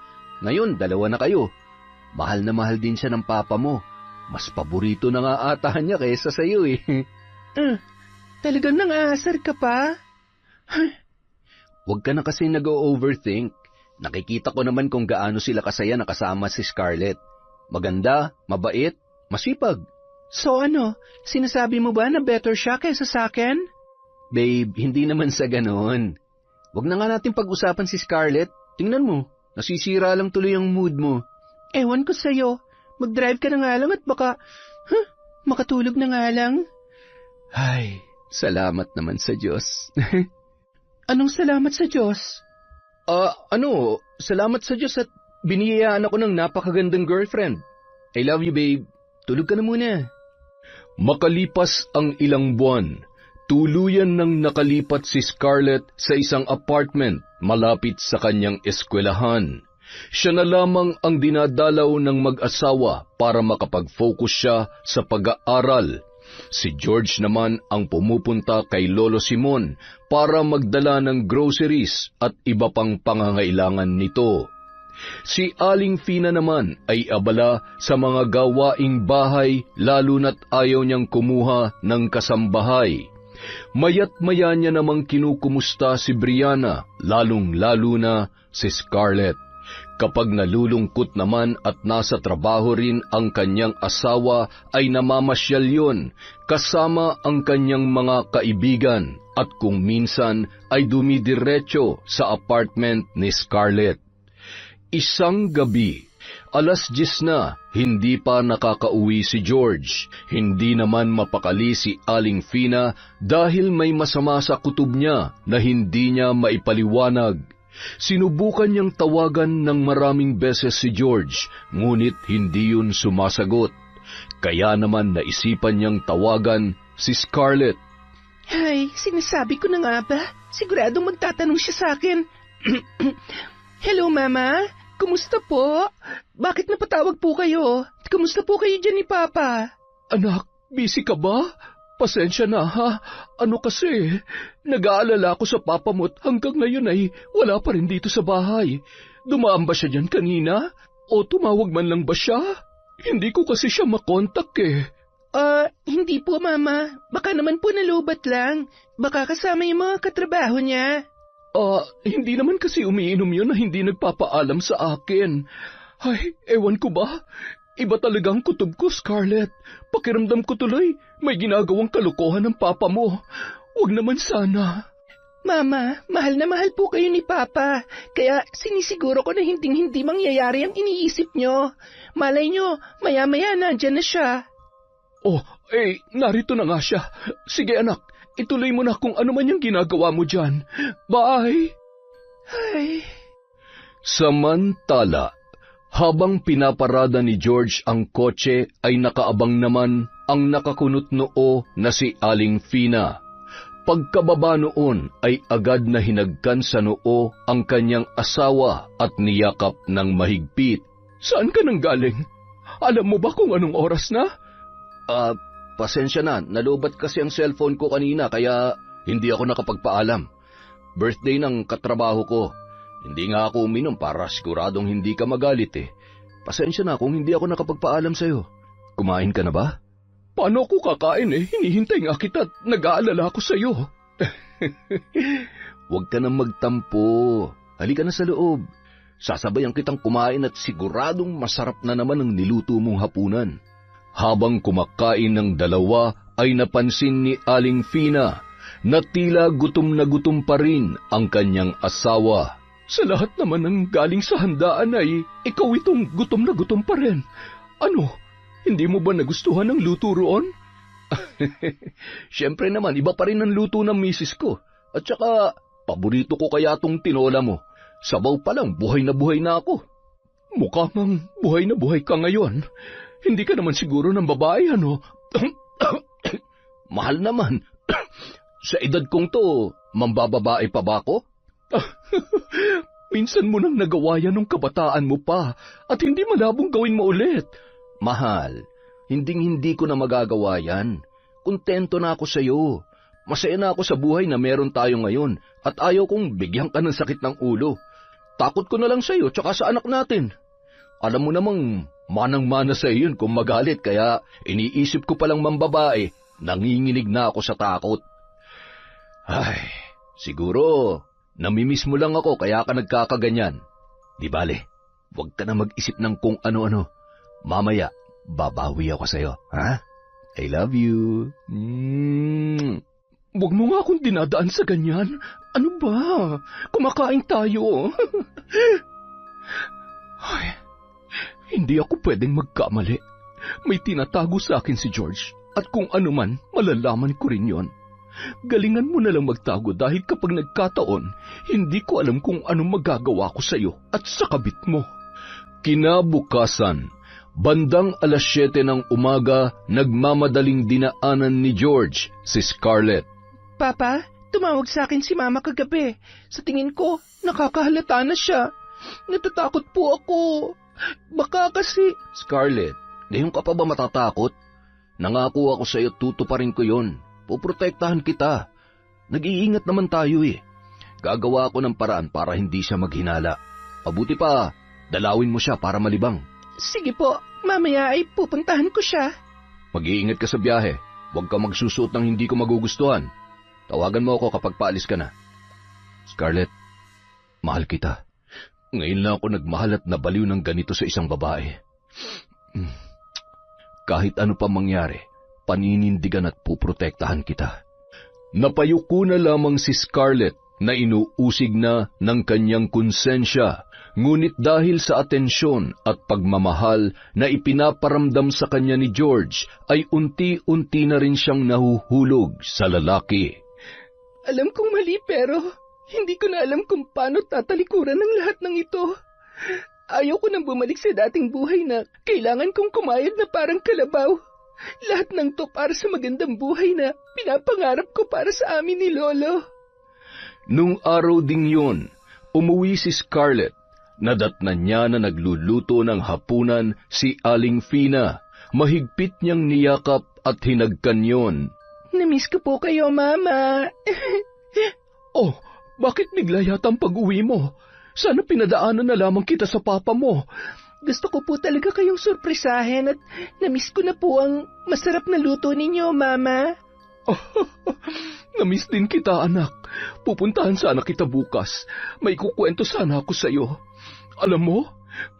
Ngayon, 2 na kayo. Mahal na mahal din siya ng papa mo. Mas paborito na nga ata niya kaysa sayo eh. Talagang nang-aasar ka pa? Huwag ka na kasi nag-overthink. Nakikita ko naman kung gaano sila kasaya na kasama si Scarlett. Maganda, mabait, masipag. So ano, sinasabi mo ba na better siya kaysa sa akin? Babe, hindi naman sa ganoon. Huwag na nga natin pag-usapan si Scarlett. Tingnan mo, nasisira lang tuloy ang mood mo. Ewan ko sa'yo. Mag-drive ka na nga lang at baka, makatulog na nga lang. Ay, salamat naman sa Diyos. Anong salamat sa Diyos? Salamat sa Diyos at biniyayaan ako ng napakagandang girlfriend. I love you, babe. Tulog ka na muna. Makalipas ang ilang buwan, tuluyan nang nakalipat si Scarlett sa isang apartment malapit sa kanyang eskwelahan. Siya na lamang ang dinadalaw ng mag-asawa para makapag-focus siya sa pag-aaral. Si George naman ang pumupunta kay Lolo Simon para magdala ng groceries at iba pang pangangailangan nito. Si Aling Fina naman ay abala sa mga gawaing bahay lalo na't ayaw niyang kumuha ng kasambahay. Mayat maya niya namang kinukumusta si Brianna, lalong-lalo na si Scarlett. Kapag nalulungkot naman at nasa trabaho rin ang kanyang asawa ay namamasyal yon kasama ang kanyang mga kaibigan at kung minsan ay dumidiretso sa apartment ni Scarlett. Isang gabi, 10:00 na, hindi pa nakakauwi si George. Hindi naman mapakali si Aling Fina dahil may masama sa kutob niya na hindi niya maipaliwanag. Sinubukan niyang tawagan ng maraming beses si George, ngunit hindi yun sumasagot. Kaya naman naisipan niyang tawagan si Scarlett. Ay, sinasabi ko na nga ba? Siguradong magtatanong siya sa akin. Hello, Mama. Kumusta po? Bakit napatawag po kayo? Kumusta po kayo dyan ni Papa? Anak, busy ka ba? Pasensya na ha. Ano kasi, nag-aalala ako sa papa mo at hanggang ngayon ay wala pa rin dito sa bahay. Dumaan ba siya dyan kanina? O tumawag man lang ba siya? Hindi ko kasi siya makontak eh. Hindi po, Mama. Baka naman po nalubat lang. Baka kasama yung mga katrabaho niya. Hindi naman kasi umiinom yun na hindi nagpapaalam sa akin. Ay, ewan ko ba? Iba talagang kutob ko, Scarlett. Pakiramdam ko tuloy, may ginagawang kalokohan ng papa mo. Huwag naman sana. Mama, mahal na mahal po kayo ni Papa. Kaya sinisiguro ko na hindi mangyayari ang iniisip nyo. Malay nyo, maya-maya nandyan na siya. Narito na nga siya. Sige anak, ituloy mo na kung ano man yung ginagawa mo dyan. Bye! Ay. Samantala, habang pinaparada ni George ang kotse ay nakaabang naman ang nakakunot noo na si Aling Fina. Pagkababa noon ay agad na hinagkan sa noo ang kanyang asawa at niyakap ng mahigpit. Saan ka nang galing? Alam mo ba kung anong oras na? Pasensya na, nalubat kasi ang cellphone ko kanina kaya hindi ako nakapagpaalam. Birthday ng katrabaho ko. Hindi nga ako uminom para siguradong hindi ka magalit eh. Pasensya na kung hindi ako nakapagpaalam sa'yo. Kumain ka na ba? Paano ako kakain eh? Hinihintay nga kita at nag-aalala ako sa'yo. Huwag ka nang magtampo. Halika na sa loob. Sasabayan kitang kumain at siguradong masarap na naman ang niluto mong hapunan. Habang kumakain ng dalawa ay napansin ni Aling Fina na tila gutom na gutom pa rin ang kanyang asawa. Sa lahat naman ng galing sa handaan ay ikaw itong gutom na gutom pa rin. Ano, hindi mo ba nagustuhan ang luto roon? Siyempre naman, iba pa rin ang luto ng misis ko. At saka, paborito ko kaya tong tinola mo. Sabaw pa lang, buhay na ako. Mukha mang buhay na buhay ka ngayon. Hindi ka naman siguro ng babae, ano? Mahal naman. Sa edad kong to, mambababae pa ba ako? Minsan mo nang nagawa yan nung kabataan mo pa at hindi malabong gawin mo ulit. Mahal, hindi ko na magagawa yan. Kontento na ako sa iyo. Masaya na ako sa buhay na meron tayo ngayon at ayaw kong bigyan ka ng sakit ng ulo. Takot ko na lang sa iyo tsaka sa anak natin. Alam mo namang manang-mana sa iyo yun kung magalit kaya iniisip ko palang mambabae, nanginginig na ako sa takot. Ay, siguro namimiss mo lang ako kaya ka nagkakaganyan. Di bale, huwag ka na mag-isip ng kung ano-ano. Mamaya, babawi ako sa iyo, ha? I love you. Huwag mo nga akong dinadaan sa ganyan. Ano ba? Kumakain tayo. Ay, hindi ako pwedeng magkamali. May tinatago sa akin si George. At kung ano man, malalaman ko rin yon. Galingan mo na lang magtago dahil kapag nagkataon, hindi ko alam kung anong magagawa ko sa iyo at sa kabit mo. Kinabukasan, bandang 7:00 ng umaga, nagmamadaling dinaanan ni George si Scarlett. Papa, tumawag sa akin si Mama kagabi. Sa tingin ko, nakakahalata na siya. Natatakot po ako. Baka kasi... Scarlett, ngayon ka pa ba matatakot? Nangako ako sa iyo, tutuparin ko yon. Poprotektahan kita. Nag-iingat naman tayo eh. Gagawa ako ng paraan para hindi siya maghinala. Pabuti pa, dalawin mo siya para malibang. Sige po, mamaya ay pupuntahan ko siya. Mag-iingat ka sa biyahe. Huwag ka magsusuot ng hindi ko magugustuhan. Tawagan mo ako kapag paalis ka na. Scarlett, mahal kita. Ngayon lang ako nagmahal at nabaliw ng ganito sa isang babae. Kahit ano pa mangyari, paninindigan at puprotektahan kita. Napayuko na lamang si Scarlett na inuusig na ng kanyang konsensya, ngunit dahil sa atensyon at pagmamahal na ipinaparamdam sa kanya ni George, ay unti-unti na rin siyang nahuhulog sa lalaki. Alam kong mali pero hindi ko na alam kung paano tatalikuran ng lahat ng ito. Ayaw ko nang bumalik sa dating buhay na kailangan kong kumayod na parang kalabaw. Lahat ng to para sa magandang buhay na pinapangarap ko para sa amin ni Lolo. Nung araw ding yun, umuwi si Scarlett. Nadatnan niya na nagluluto ng hapunan si Aling Fina. Mahigpit niyang niyakap at hinagkan yon. Namiss ko po kayo, Mama. Oh, bakit bigla yata ang pag-uwi mo? Sana pinadaanan na lamang kita sa papa mo. Gusto ko po talaga kayong surpresahin at namiss ko na po ang masarap na luto ninyo, Mama. Namiss din kita, anak. Pupuntahan sana kita bukas. May kukwento sana ako sa iyo. Alam mo,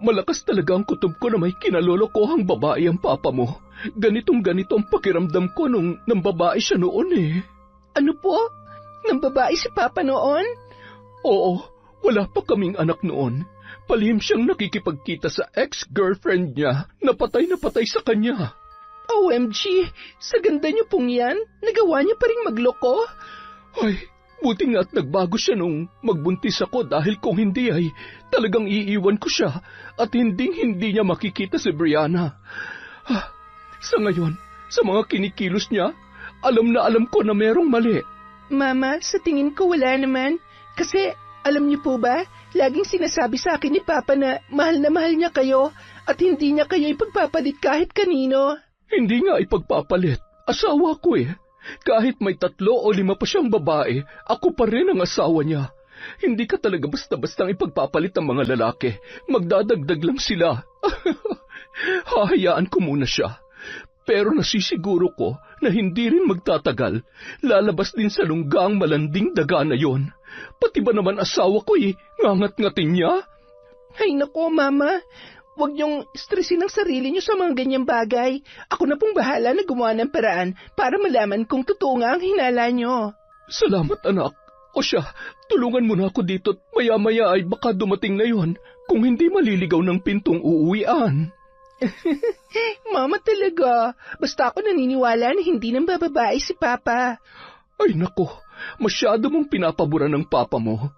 malakas talaga ang kutob ko na may kinalolokohang babae ang papa mo. Ganitong-ganito ang pakiramdam ko nung nambabae siya noon eh. Ano po? Nambabae si Papa noon? Oo, wala pa kaming anak noon. Palihim siyang nakikipagkita sa ex-girlfriend niya na patay sa kanya. OMG, sa ganda niyo pong yan, nagawa niyo pa rin magloko? Ay, buti nga at nagbago siya nung magbuntis ako dahil kung hindi ay talagang iiwan ko siya at hindi niya makikita si Brianna. Sa ngayon, sa mga kinikilos niya, alam na alam ko na merong mali. Mama, sa tingin ko wala naman. Kasi, alam niyo po ba, laging sinasabi sa akin ni Papa na mahal niya kayo at hindi niya kayo ipagpapalit kahit kanino. Hindi nga ipagpapalit. Asawa ko eh. Kahit may 3 o 5 pa siyang babae, ako pa rin ang asawa niya. Hindi ka talaga basta-bastang ipagpapalit ang mga lalaki. Magdadagdag lang sila. Hahayaan ko muna siya. Pero nasisiguro ko na hindi rin magtatagal. Lalabas din sa lungga ang malanding daga na yon. Pati ba naman asawa ko ngangat-ngatin niya? Ay nako, Mama. Huwag niyong stressin ang sarili niyo sa mga ganyang bagay. Ako na pong bahala na gumawa ng paraan para malaman kung totoo nga ang hinala niyo. Salamat, anak. O siya, tulungan mo na ako dito at maya-maya ay baka dumating na yon. Kung hindi maliligaw ng pintong uuwian. Mama talaga. Basta ako naniniwala na hindi nang bababae si Papa. Ay nako, masyado mong pinapabura ng papa mo.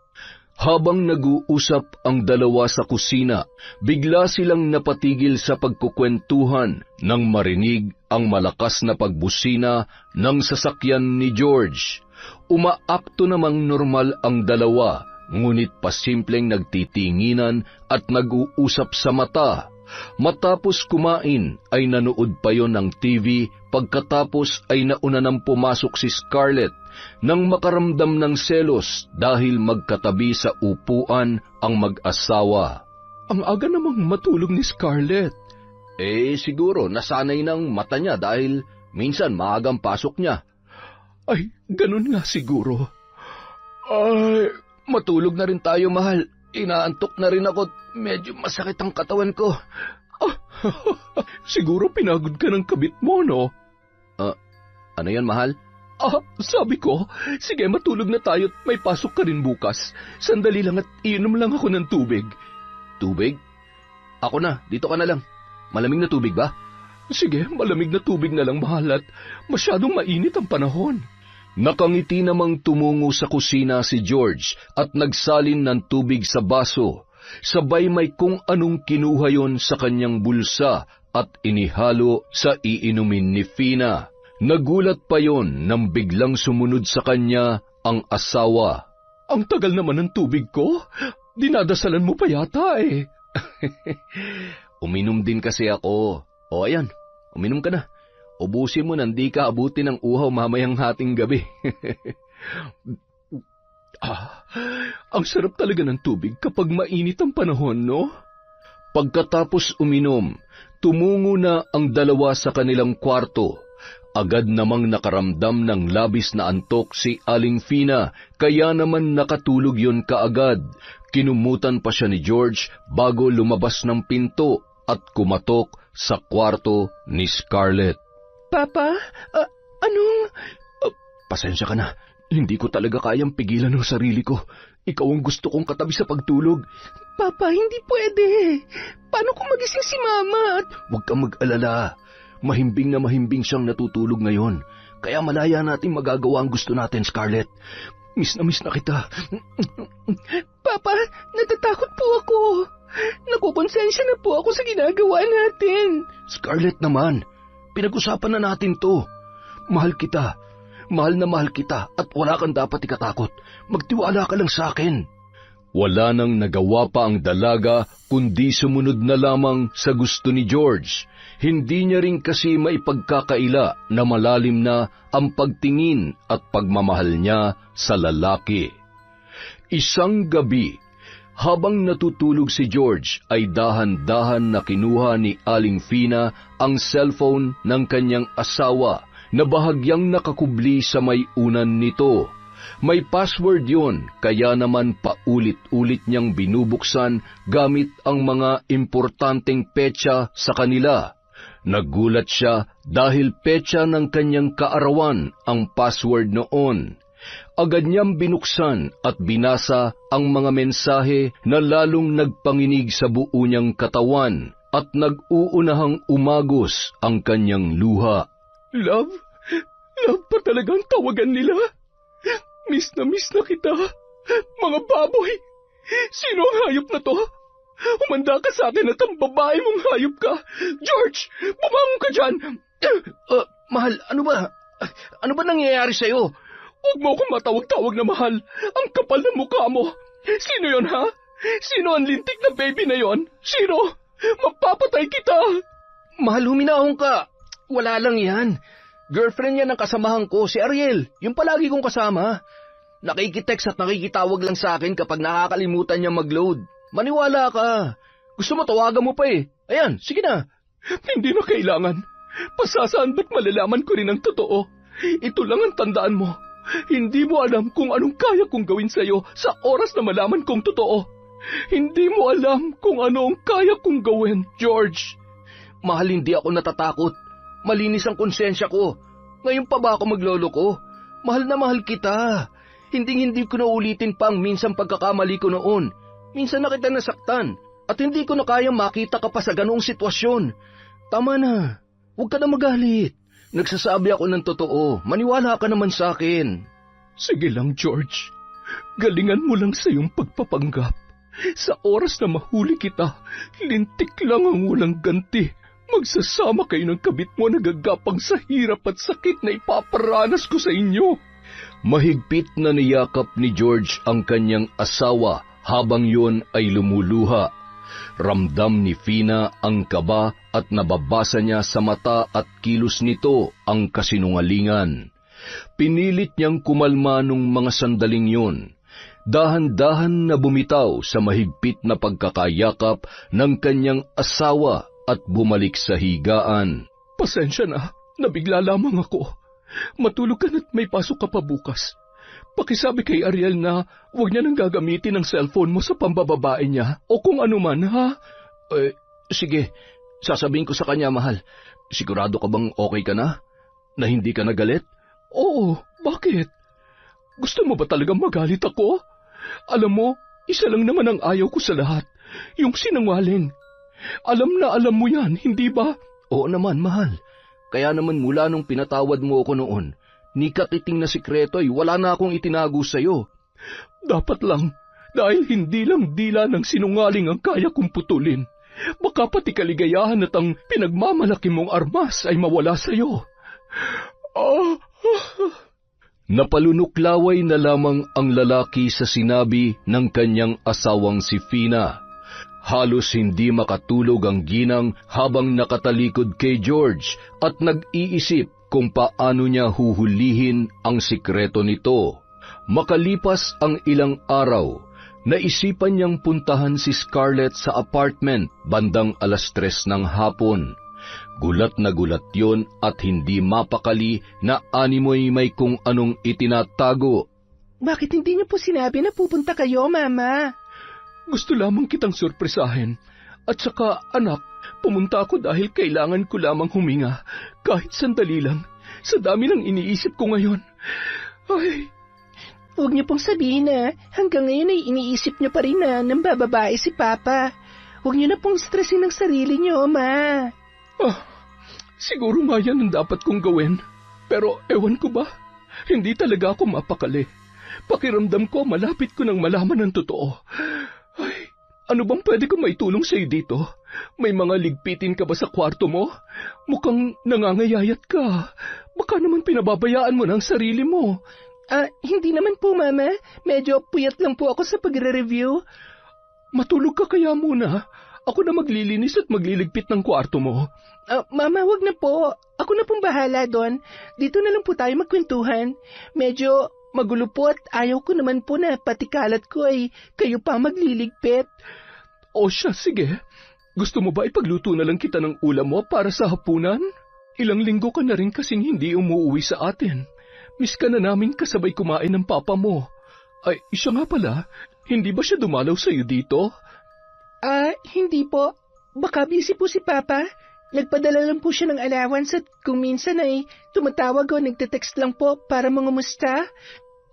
Habang nag-uusap ang dalawa sa kusina, bigla silang napatigil sa pagkukwentuhan nang marinig ang malakas na pagbusina ng sasakyan ni George. Umaakto namang normal ang dalawa, ngunit pasimpleng nagtitinginan at nag-uusap sa mata. Matapos kumain ay nanood pa yon ng TV, pagkatapos ay nauna nang pumasok si Scarlett nang makaramdam ng selos dahil magkatabi sa upuan ang mag-asawa. Ang aga namang matulog ni Scarlett. Siguro nasanay ng mata niya dahil minsan maagang pasok niya. Ay, ganun nga siguro. Ay, matulog na rin tayo, mahal. Inaantok na rin ako. Medyo masakit ang katawan ko. Siguro pinagod ka ng kabit mo, no? Ano yan, mahal? Sabi ko, sige matulog na tayo at may pasok ka rin bukas. Sandali lang at iinom lang ako ng tubig. Tubig? Ako na, dito ka na lang. Malamig na tubig ba? Sige, malamig na tubig na lang, mahal, at masyadong mainit ang panahon. Nakangiti namang tumungo sa kusina si George at nagsalin ng tubig sa baso. Sabay may kung anong kinuha yon sa kanyang bulsa at inihalo sa iinumin ni Fina. Nagulat pa yon nang biglang sumunod sa kanya ang asawa. Ang tagal naman ng tubig ko. Dinadasalan mo pa yata eh. Uminom din kasi ako. O ayan, uminom ka na. Ubusin mo nang di ka abutin ng uhaw mamayang hating gabi. Ang sarap talaga ng tubig kapag mainit ang panahon, no? Pagkatapos uminom, tumungo na ang dalawa sa kanilang kwarto. Agad namang nakaramdam ng labis na antok si Aling Fina, kaya naman nakatulog yon kaagad. Kinumutan pa siya ni George bago lumabas ng pinto at kumatok sa kwarto ni Scarlett. Papa, anong... Pasensya ka na. Hindi ko talaga kayang pigilan ang sarili ko. Ikaw ang gusto kong katabi sa pagtulog. Papa, hindi pwede. Paano kung magising si Mama? Huwag kang mag-alala. Mahimbing na mahimbing siyang natutulog ngayon. Kaya malaya natin magagawa ang gusto natin, Scarlett. Miss na kita. Papa, natatakot po ako. Nakukonsensya na po ako sa ginagawa natin. Scarlett naman, pinag-usapan na natin to. Mahal kita. Mahal na mahal kita at wala kang dapat ikatakot. Magtiwala ka lang sa akin. Wala nang nagawa pa ang dalaga kundi sumunod na lamang sa gusto ni George. Hindi niya rin kasi maipagkakaila na malalim na ang pagtingin at pagmamahal niya sa lalaki. Isang gabi, habang natutulog si George ay dahan-dahan na kinuha ni Aling Fina ang cellphone ng kanyang asawa na bahagyang nakakubli sa may unan nito. May password yon, kaya naman paulit-ulit niyang binubuksan gamit ang mga importanteng petsa sa kanila. Nagulat siya dahil petsa ng kanyang kaarawan ang password noon. Agad niyang binuksan at binasa ang mga mensahe na lalong nagpanginig sa buo niyang katawan at nag-uunahang umagos ang kanyang luha. Love? Love pa talagang tawagan nila? Miss na kita. Mga baboy! Sino ang hayop na to? Humanda ka sa akin at ang babae mong hayop ka. George, bumangon ka dyan! Mahal, ano ba? Ano ba nangyayari sa'yo? Huwag mo akong matawag-tawag na mahal. Ang kapal ng mukha mo. Sino yon, ha? Sino ang lintik na baby na yon? Sino? Mapapatay kita! Mahal, huminahon ka. Wala lang yan. Girlfriend yan ng kasamahan ko, si Ariel. Yung palagi kong kasama. Nakikitext at nakikitawag lang sa akin kapag nakakalimutan niya mag-load. Maniwala ka. Gusto mo tawagan mo pa eh. Ayan, sige na. Hindi na kailangan. Pasasaan ba't malalaman ko rin ang totoo? Ito lang ang tandaan mo. Hindi mo alam kung anong kaya kong gawin sa'yo sa oras na malaman kong totoo. Hindi mo alam kung ano ang kaya kong gawin, George. Mahal, hindi ako natatakot. Malinis ang konsensya ko. Ngayon pa ba ako magloloko? Mahal na mahal kita. Hindi ko na ulitin pa ang minsang pagkakamali ko noon. Minsan na kita nasaktan at hindi ko na kayang makita ka pa sa ganoong sitwasyon. Tama na. Huwag ka na magalit. Nagsasabi ako ng totoo. Maniwala ka naman sa akin. Sige lang, George. Galingan mo lang sa iyong pagpapanggap. Sa oras na mahuli kita, lintik lang ang walang ganti. Magsasama kayo ng kabit mo na gagapang sa hirap at sakit na ipaparanas ko sa inyo. Mahigpit na niyakap ni George ang kanyang asawa habang yun ay lumuluha. Ramdam ni Fina ang kaba at nababasa niya sa mata at kilos nito ang kasinungalingan. Pinilit niyang kumalma nung mga sandaling yun. Dahan-dahan na bumitaw sa mahigpit na pagkakayakap ng kanyang asawa at bumalik sa higaan. Pasensya na, nabigla lamang ako. Matulog ka na't may pasok ka pa bukas. Pakisabi kay Ariel na huwag niya nang gagamitin ang cellphone mo sa pambababae niya o kung ano man, ha? Sige, sasabihin ko sa kanya, mahal. Sigurado ka bang okay ka na? Na hindi ka nagalit? Oo, bakit? Gusto mo ba talagang magalit ako? Alam mo, isa lang naman ang ayaw ko sa lahat, yung sinungaling. Alam na alam mo yan, hindi ba? Oo naman, mahal. Kaya naman mula nung pinatawad mo ako noon, ni katiting na sikreto ay wala na akong itinago sa'yo. Dapat lang, dahil hindi lang dila ng sinungaling ang kaya kong putulin. Baka pati kaligayahan at ang pinagmamalaki mong armas ay mawala sa'yo. Napalunuklaway na lamang ang lalaki sa sinabi ng kanyang asawang si Fina. Halos hindi makatulog ang ginang habang nakatalikod kay George at nag-iisip kung paano niya huhulihin ang sikreto nito. Makalipas ang ilang araw, naisipan niyang puntahan si Scarlett sa apartment bandang 3:00 ng hapon. Gulat na gulat yon at hindi mapakali na animoy may kung anong itinatago. Bakit hindi niyo po sinabi na pupunta kayo, Mama? Gusto lamang kitang sorpresahin. At saka, anak, pumunta ako dahil kailangan ko lamang huminga. Kahit sandali lang. Sa dami ng iniisip ko ngayon. Ay, Huwag niyo pong sabihin na hanggang ngayon ay iniisip niyo pa rin na nang bababae si Papa. Huwag niyo na pong stressin ang sarili niyo, Ma. Siguro nga yan ang dapat kong gawin. Pero ewan ko ba, hindi talaga ako mapakali. Pakiramdam ko malapit ko nang malaman ang totoo. Ay, ano bang pwede kong maitulong sa'yo dito? May mga ligpitin ka ba sa kwarto mo? Mukhang nangangayayat ka. Baka naman pinababayaan mo ng sarili mo. Hindi naman po, Mama. Medyo puyat lang po ako sa pagre-review. Matulog ka kaya muna. Ako na maglilinis at magliligpit ng kwarto mo. Mama, wag na po. Ako na pong bahala doon. Dito na lang po tayo magkwentuhan. Medyo magulo po at ayaw ko naman po na pati kalat ko ay kayo pa magliligpit. O siya, sige. Gusto mo ba ipagluto na lang kita ng ulam mo para sa hapunan? Ilang linggo ka na rin kasing hindi umuwi sa atin. Miss ka na namin kasabay kumain ng papa mo. Ay, siya nga pala, hindi ba siya dumalaw sa'yo dito? Hindi po. Baka busy po si Papa. Nagpadala lang po siya ng allowance at kung minsan ay tumatawag o nagte-text lang po para mangumusta.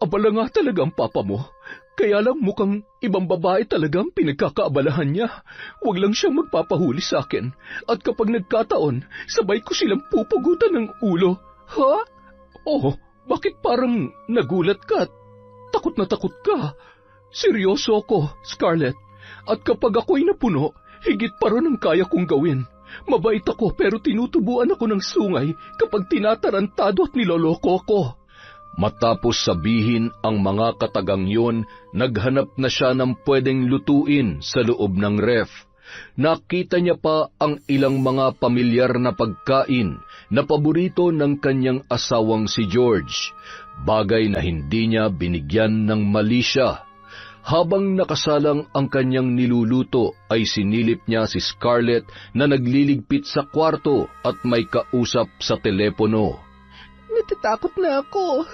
Abala nga talaga ang papa mo. Kaya lang mukhang ibang babae talaga ang pinagkakaabalahan niya. Huwag lang siyang magpapahuli sa akin. At kapag nagkataon, sabay ko silang pupugutan ng ulo. Ha? Oh, bakit parang nagulat ka? Takot na takot ka. Seryoso ako, Scarlett. At kapag ako'y napuno, higit pa ron ang kaya kong gawin. Mabait ako pero tinutubuan ako ng sungay kapag tinatarantado at niloloko ko. Matapos sabihin ang mga katagang yun, naghanap na siya ng pwedeng lutuin sa loob ng ref. Nakita niya pa ang ilang mga pamilyar na pagkain na paborito ng kanyang asawang si George, bagay na hindi niya binigyan ng mali siya. Habang nakasalang ang kanyang niluluto ay sinilip niya si Scarlett na nagliligpit sa kwarto at may kausap sa telepono. Natatakot na ako.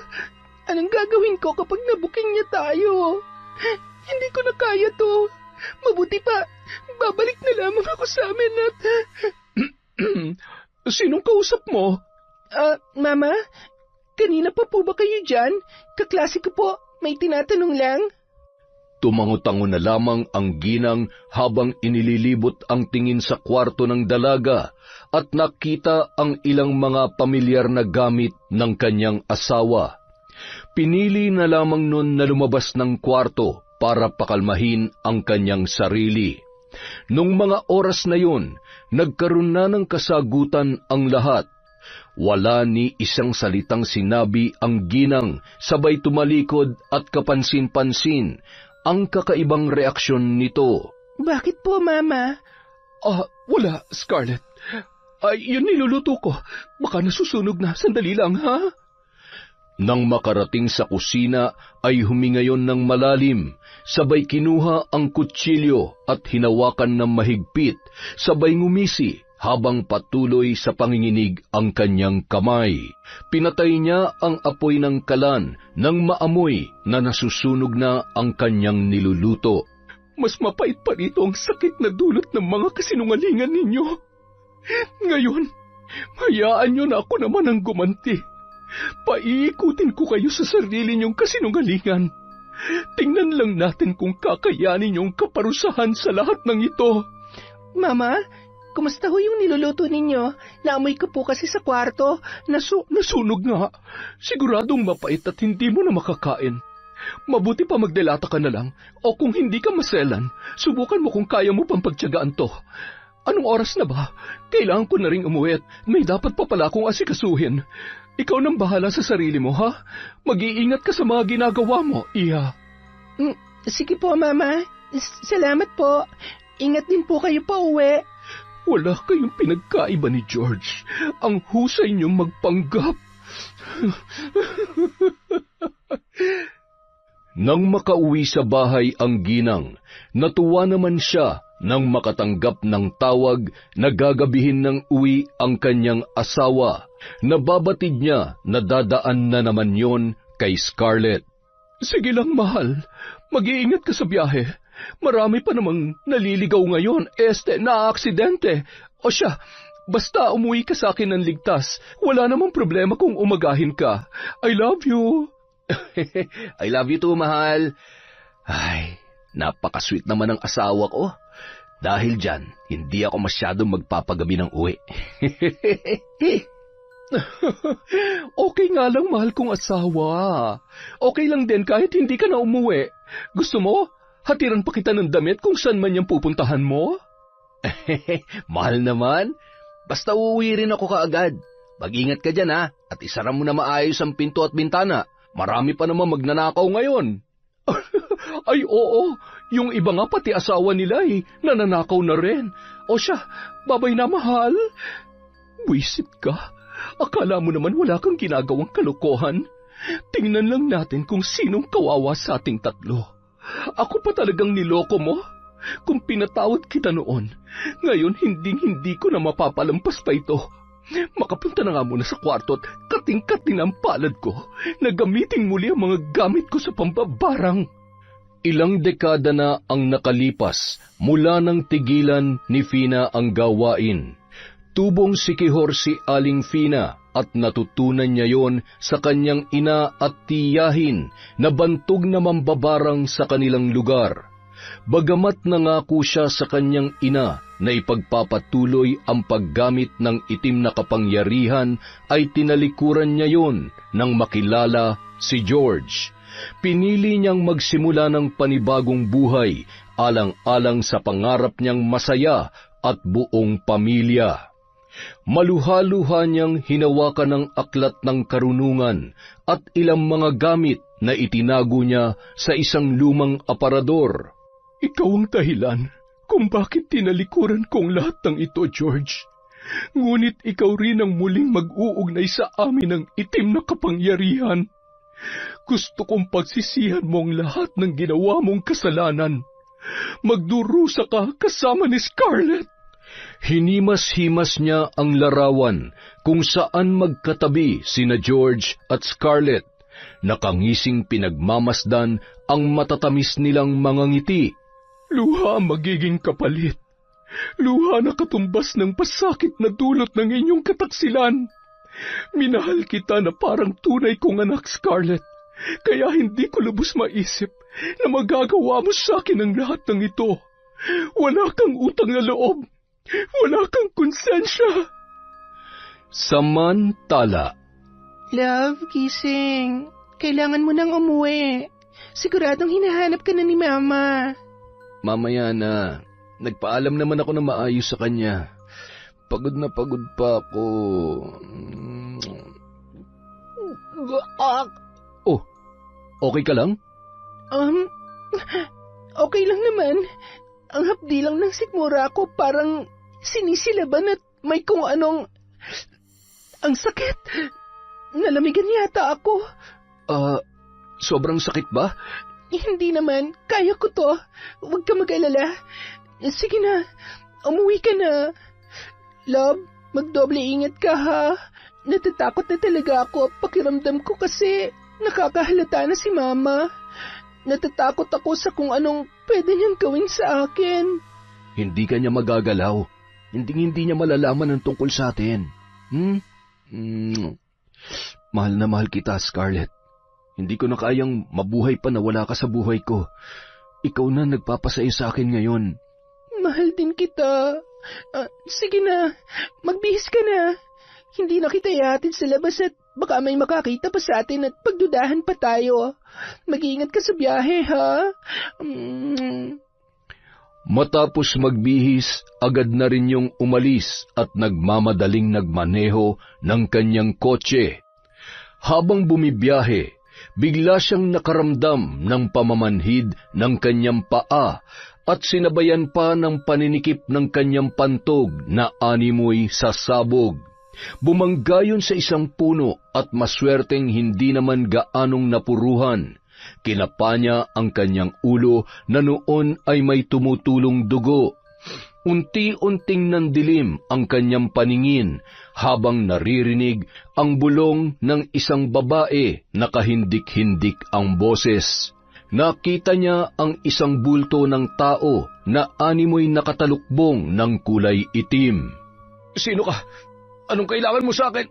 Anong gagawin ko kapag nabuking niya tayo? Hindi ko na kaya to. Mabuti pa, babalik na lamang ako sa amin at... Sinong kausap mo? Mama, kanina pa po ba kayo dyan? Kaklase ko po, may tinatanong lang. Tumango-tango na lamang ang ginang habang inililibot ang tingin sa kwarto ng dalaga at nakita ang ilang mga pamilyar na gamit ng kanyang asawa. Pinili na lamang nun na lumabas ng kwarto para pakalmahin ang kanyang sarili. Nung mga oras na yun, nagkaroon na ng kasagutan ang lahat. Wala ni isang salitang sinabi ang ginang, sabay tumalikod at kapansin-pansin ang kakaibang reaksyon nito. Bakit po, Mama? Wala, Scarlett. Yun niluluto ko. Baka nasusunog na. Sandali lang, ha? Nang makarating sa kusina ay humingayon ng malalim, sabay kinuha ang kutsilyo at hinawakan ng mahigpit, sabay ngumisi habang patuloy sa panginginig ang kanyang kamay. Pinatay niya ang apoy ng kalan nang maamoy na nasusunog na ang kanyang niluluto. Mas mapait pa rito ang sakit na dulot ng mga kasinungalingan ninyo. Ngayon, hayaan niyo na ako naman ang gumanti. Paiikutin ko kayo sa sarili niyong kasinungalingan. Tingnan lang natin kung kakayanin niyong kaparusahan sa lahat ng ito. Mama, kumusta ho yung niluluto ninyo? Naamoy ko po kasi sa kwarto. Nasunog nga. Siguradong mapait at hindi mo na makakain. Mabuti pa magdelata ka na lang, o kung hindi ka maselan, subukan mo kung kaya mo pang pagtiyagaan to. Anong oras na ba? Kailangan ko na ring umuwi at may dapat pa pala akong asikasuhin. Ikaw nang bahala sa sarili mo, ha? Mag-iingat ka sa mga ginagawa mo, Iha. Sige po, Mama. Salamat po. Ingat din po kayo pa uwi. Wala kayong pinagkaiba ni George. Ang husay niyong magpanggap. Nang makauwi sa bahay ang ginang, natuwa naman siya nang makatanggap ng tawag na gagabihin ng uwi ang kanyang asawa. Nababatid niya na dadaan na naman yon kay Scarlett. Sige lang, mahal. Mag-iingat ka sa biyahe. Marami pa namang naliligaw ngayon, na-aksidente. O siya, basta umuwi ka sa akin ng ligtas. Wala namang problema kung umagahin ka. I love you. I love you too, mahal. Ay, napakasweet naman ng asawa ko. Dahil dyan, hindi ako masyadong magpapagabi ng uwi. Okay nga lang, mahal kong asawa. Okay lang din kahit hindi ka na umuwi. Gusto mo, hatiran pa kita ng damit kung saan man yung pupuntahan mo? Mahal naman. Basta uuwi rin ako kaagad. Mag-ingat ka dyan, ha, at isara mo na maayos ang pinto at bintana. Marami pa naman magnanakaw ngayon. Ay oo, yung iba nga pati asawa nila nananakaw na rin. O siya, babay na, mahal. Buisit ka. Akala mo naman wala kang ginagawang kalokohan. Tingnan lang natin kung sinong kawawa sa ating tatlo. Ako pa talagang niloko mo. Kung pinatawad kita noon, ngayon hindi ko na mapapalampas pa ito. Makapunta na nga muna sa kwarto at kating-kating ang palad ko na gamitin muli ang mga gamit ko sa pambabarang. Ilang dekada na ang nakalipas mula nang tigilan ni Fina ang gawain. Tubong sikihor si Aling Fina at natutunan niya yon sa kanyang ina at tiyahin na bantog na mambabarang sa kanilang lugar. Bagamat nangako siya sa kanyang ina na ipagpapatuloy ang paggamit ng itim na kapangyarihan, ay tinalikuran niya yon nang makilala si George. Pinili niyang magsimula ng panibagong buhay, alang-alang sa pangarap niyang masaya at buong pamilya. Maluha-luha niyang hinawakan ng aklat ng karunungan at ilang mga gamit na itinago niya sa isang lumang aparador. Ikaw ang dahilan kung bakit tinalikuran kong lahat ng ito, George. Ngunit ikaw rin ang muling mag-uugnay sa amin ng itim na kapangyarihan. Gusto kong pagsisihan mo ang lahat ng ginawa mong kasalanan. Magdurusa ka kasama ni Scarlett. Hinimas-himas niya ang larawan kung saan magkatabi sina George at Scarlett. Nakangising pinagmamasdan ang matatamis nilang mga ngiti. Luha ang magiging kapalit. Luha na katumbas ng pasakit na dulot ng inyong kataksilan. Minahal kita na parang tunay kong anak, Scarlett. Kaya hindi ko lubos maisip na magagawa mo sa akin ang lahat ng ito. Wala kang utang na loob. Wala kang konsensya. Samantala, Love, gising. Kailangan mo nang umuwi. Siguradong hinahanap ka na ni Mama. mamaya na. Nagpaalam naman ako na maayos sa kanya. Pagod na pagod pa ako. Oh, okay ka lang? Okay lang naman. Ang hapdi lang ng sikmura ko parang sinisilaban at may kung anong... Ang sakit. Nalamigan yata ako. Sobrang sakit ba? Hindi naman. Kaya ko to. Huwag ka mag-alala. Sige na. Umuwi ka na. Love, magdoble ingat ka ha. Natatakot na talaga ako. Pakiramdam ko kasi nakakahalata na si Mama. Natatakot ako sa kung anong pwede niyang gawin sa akin. Hindi ka niya magagalaw. Hindi niya malalaman ang tungkol sa atin. Mahal na mahal kita, Scarlett. Hindi ko na kayang mabuhay pa na wala ka sa buhay ko. Ikaw na nagpapasaya sa akin ngayon. Mahal din kita. Sige na, magbihis ka na. Hindi na kita ihatid sa labas at baka may makakita pa sa atin at pagdudahan pa tayo. Mag-iingat ka sa biyahe, ha? Matapos magbihis, agad na rin yung umalis at nagmamadaling nagmaneho ng kanyang kotse. Habang bumibiyahe, bigla siyang nakaramdam ng pamamanhid ng kanyang paa at sinabayan pa ng paninikip ng kanyang pantog na animoy sa sabog. Bumangga yun sa isang puno at maswerteng hindi naman gaanong napuruhan. Kinapa niya ang kanyang ulo na noon ay may tumutulong dugo. Unti-unting nandilim ang kanyang paningin habang naririnig ang bulong ng isang babae na kahindik-hindik ang boses. Nakita niya ang isang bulto ng tao na animoy nakatalukbong ng kulay itim. Sino ka? Anong kailangan mo sa akin?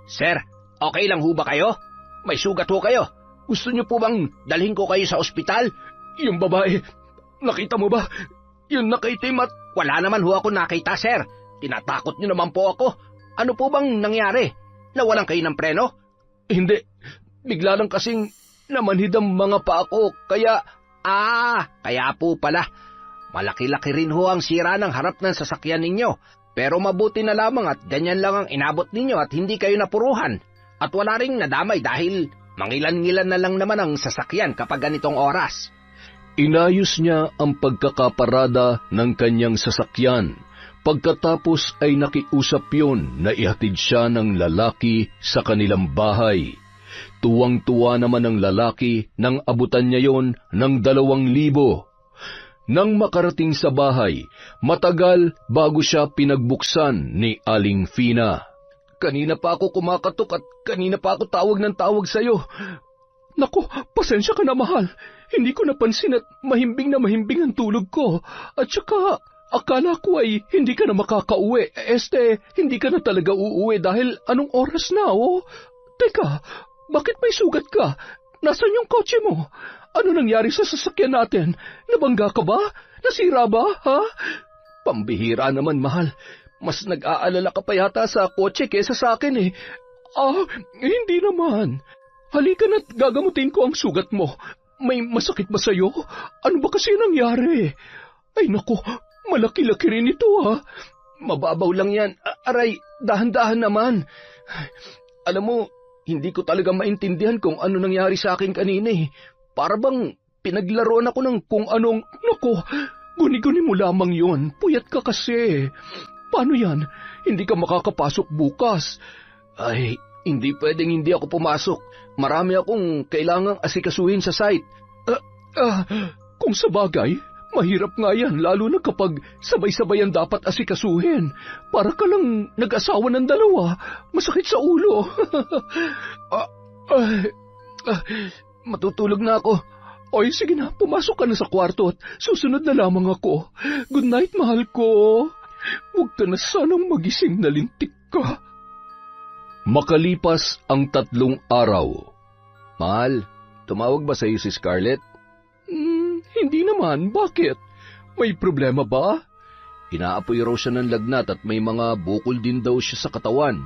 Sir, okay lang ho ba kayo? May sugat ho kayo. Gusto niyo po bang dalhin ko kayo sa ospital? Yung babae, nakita mo ba? Yung nakaitim at... Wala naman ho ako nakita, sir. Tinatakot niyo naman po ako. Ano po bang nangyari? Nawalan kayo ng preno? Hindi. Bigla lang kasing namanhid ang mga paa ko, kaya... Kaya po pala. Malaki-laki rin ho ang sira ng harap ng sasakyan ninyo. Pero mabuti na lamang at ganyan lang ang inabot ninyo at hindi kayo napuruhan. At wala ring nadamay dahil mangilan-ngilan na lang naman ang sasakyan kapag ganitong oras. Inayos niya ang pagkakaparada ng kanyang sasakyan. Pagkatapos ay nakiusap yun na ihatid siya ng lalaki sa kanilang bahay. Tuwang-tuwa naman ang lalaki nang abutan niya yon ng 2,000. Nang makarating sa bahay, matagal bago siya pinagbuksan ni Aling Fina. Kanina pa ako kumakatok at kanina pa ako tawag ng tawag sa'yo. Naku, pasensya ka na mahal. Hindi ko napansin at mahimbing ang tulog ko. At saka, akala ko ay hindi ka na makakauwi. Hindi ka na talaga uuwi dahil anong oras na, oh? Teka, bakit may sugat ka? Nasaan yung kotse mo? Ano nangyari sa sasakyan natin? Nabangga ka ba? Nasira ba, ha? Pambihira naman, mahal. Mas nag-aalala ka pa yata sa kotse kesa sa akin, eh. Hindi naman. Halika na't gagamutin ko ang sugat mo. May masakit ba sa'yo? Ano ba kasi nangyari? Ay naku, malaki-laki rin ito, ha? Mababaw lang yan. Aray, dahan-dahan naman. Alam mo, hindi ko talaga maintindihan kung ano nangyari sa akin kanina, eh. Para bang pinaglaruan ako ng kung anong... Naku, guni-guni mo lamang yon. Puyat ka kasi. Paano yan? Hindi ka makakapasok bukas. Ay, hindi pwedeng hindi ako pumasok. Marami akong kailangang asikasuhin sa site. Kung sa bagay, mahirap nga yan, lalo na kapag sabay-sabayan dapat asikasuhin. Para ka lang nag-asawa ng 2. Masakit sa ulo. Matutulog na ako. Oy, sige na, pumasok ka na sa kwarto at susunod na lamang ako. Good night, mahal ko. Huwag ka na sanang magising na lintik ka. Makalipas ang 3 araw. Mahal, tumawag ba sa'yo si Scarlett? Hindi naman, bakit? May problema ba? Inaapoy raw siya ng lagnat at may mga bukol din daw siya sa katawan.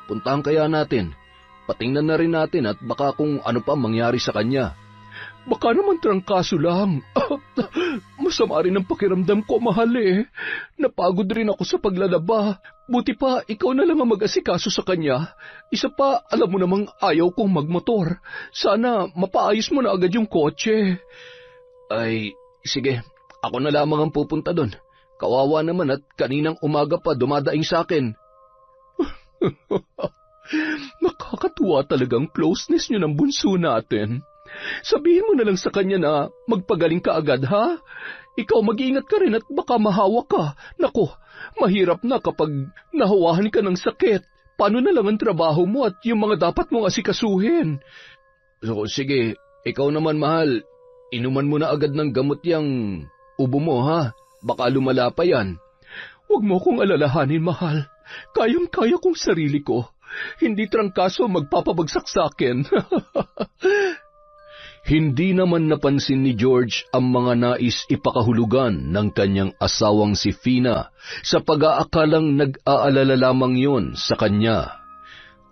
Puntahan kaya natin. Patingnan na rin natin at baka kung ano pa mangyari sa kanya. Baka naman trangkaso lang. Masama rin ang pakiramdam ko, mahal eh. Napagod rin ako sa paglalaba. Buti pa, ikaw na lang ang mag-asikaso sa kanya. Isa pa, alam mo namang ayaw kong magmotor. Sana mapaayos mo na agad yung kotse. Ay, sige. Ako na lamang ang pupunta doon. Kawawa naman at kaninang umaga pa dumadaing sa akin. Nakakatuwa talagang closeness niyo ng bunso natin. Sabihin mo na lang sa kanya na magpagaling ka agad, ha? Ikaw mag-iingat ka rin at baka mahawa ka. Nako, mahirap na kapag nahawahan ka ng sakit. Paano na lang ang trabaho mo at yung mga dapat mong asikasuhin? So, sige, ikaw naman mahal. Inuman mo na agad ng gamot yang ubo mo, ha? Baka lumala pa yan. Huwag mo kong alalahanin, mahal. Kayang-kaya kong sarili ko. Hindi trangkaso magpapabagsak sa akin. Hindi naman napansin ni George ang mga nais ipakahulugan ng kanyang asawang si Fina sa pag-aakalang nag-aalala lamang yon sa kanya.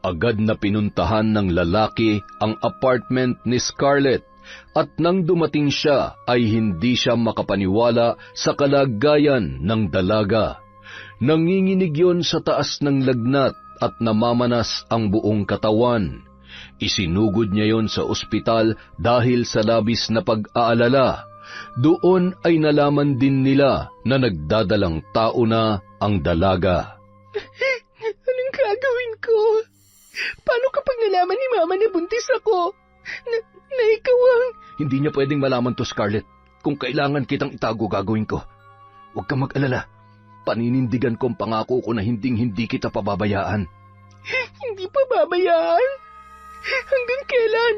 Agad na pinuntahan ng lalaki ang apartment ni Scarlett at nang dumating siya ay hindi siya makapaniwala sa kalagayan ng dalaga. Nanginginig yon sa taas ng lagnat at namamanas ang buong katawan. Isinugod niya yon sa ospital dahil sa labis na pag-aalala. Doon ay nalaman din nila na nagdadalang tao na ang dalaga. Anong gagawin ko? Paano kapag nalaman ni Mama na buntis ako? Na ikaw ang... Hindi niya pwedeng malaman to, Scarlett. Kung kailangan kitang itago, gagawin ko. Huwag kang mag-alala. Paninindigan ko ang pangako ko na hinding-hindi kita pababayaan. Hindi pa babayaan? Hanggang kailan?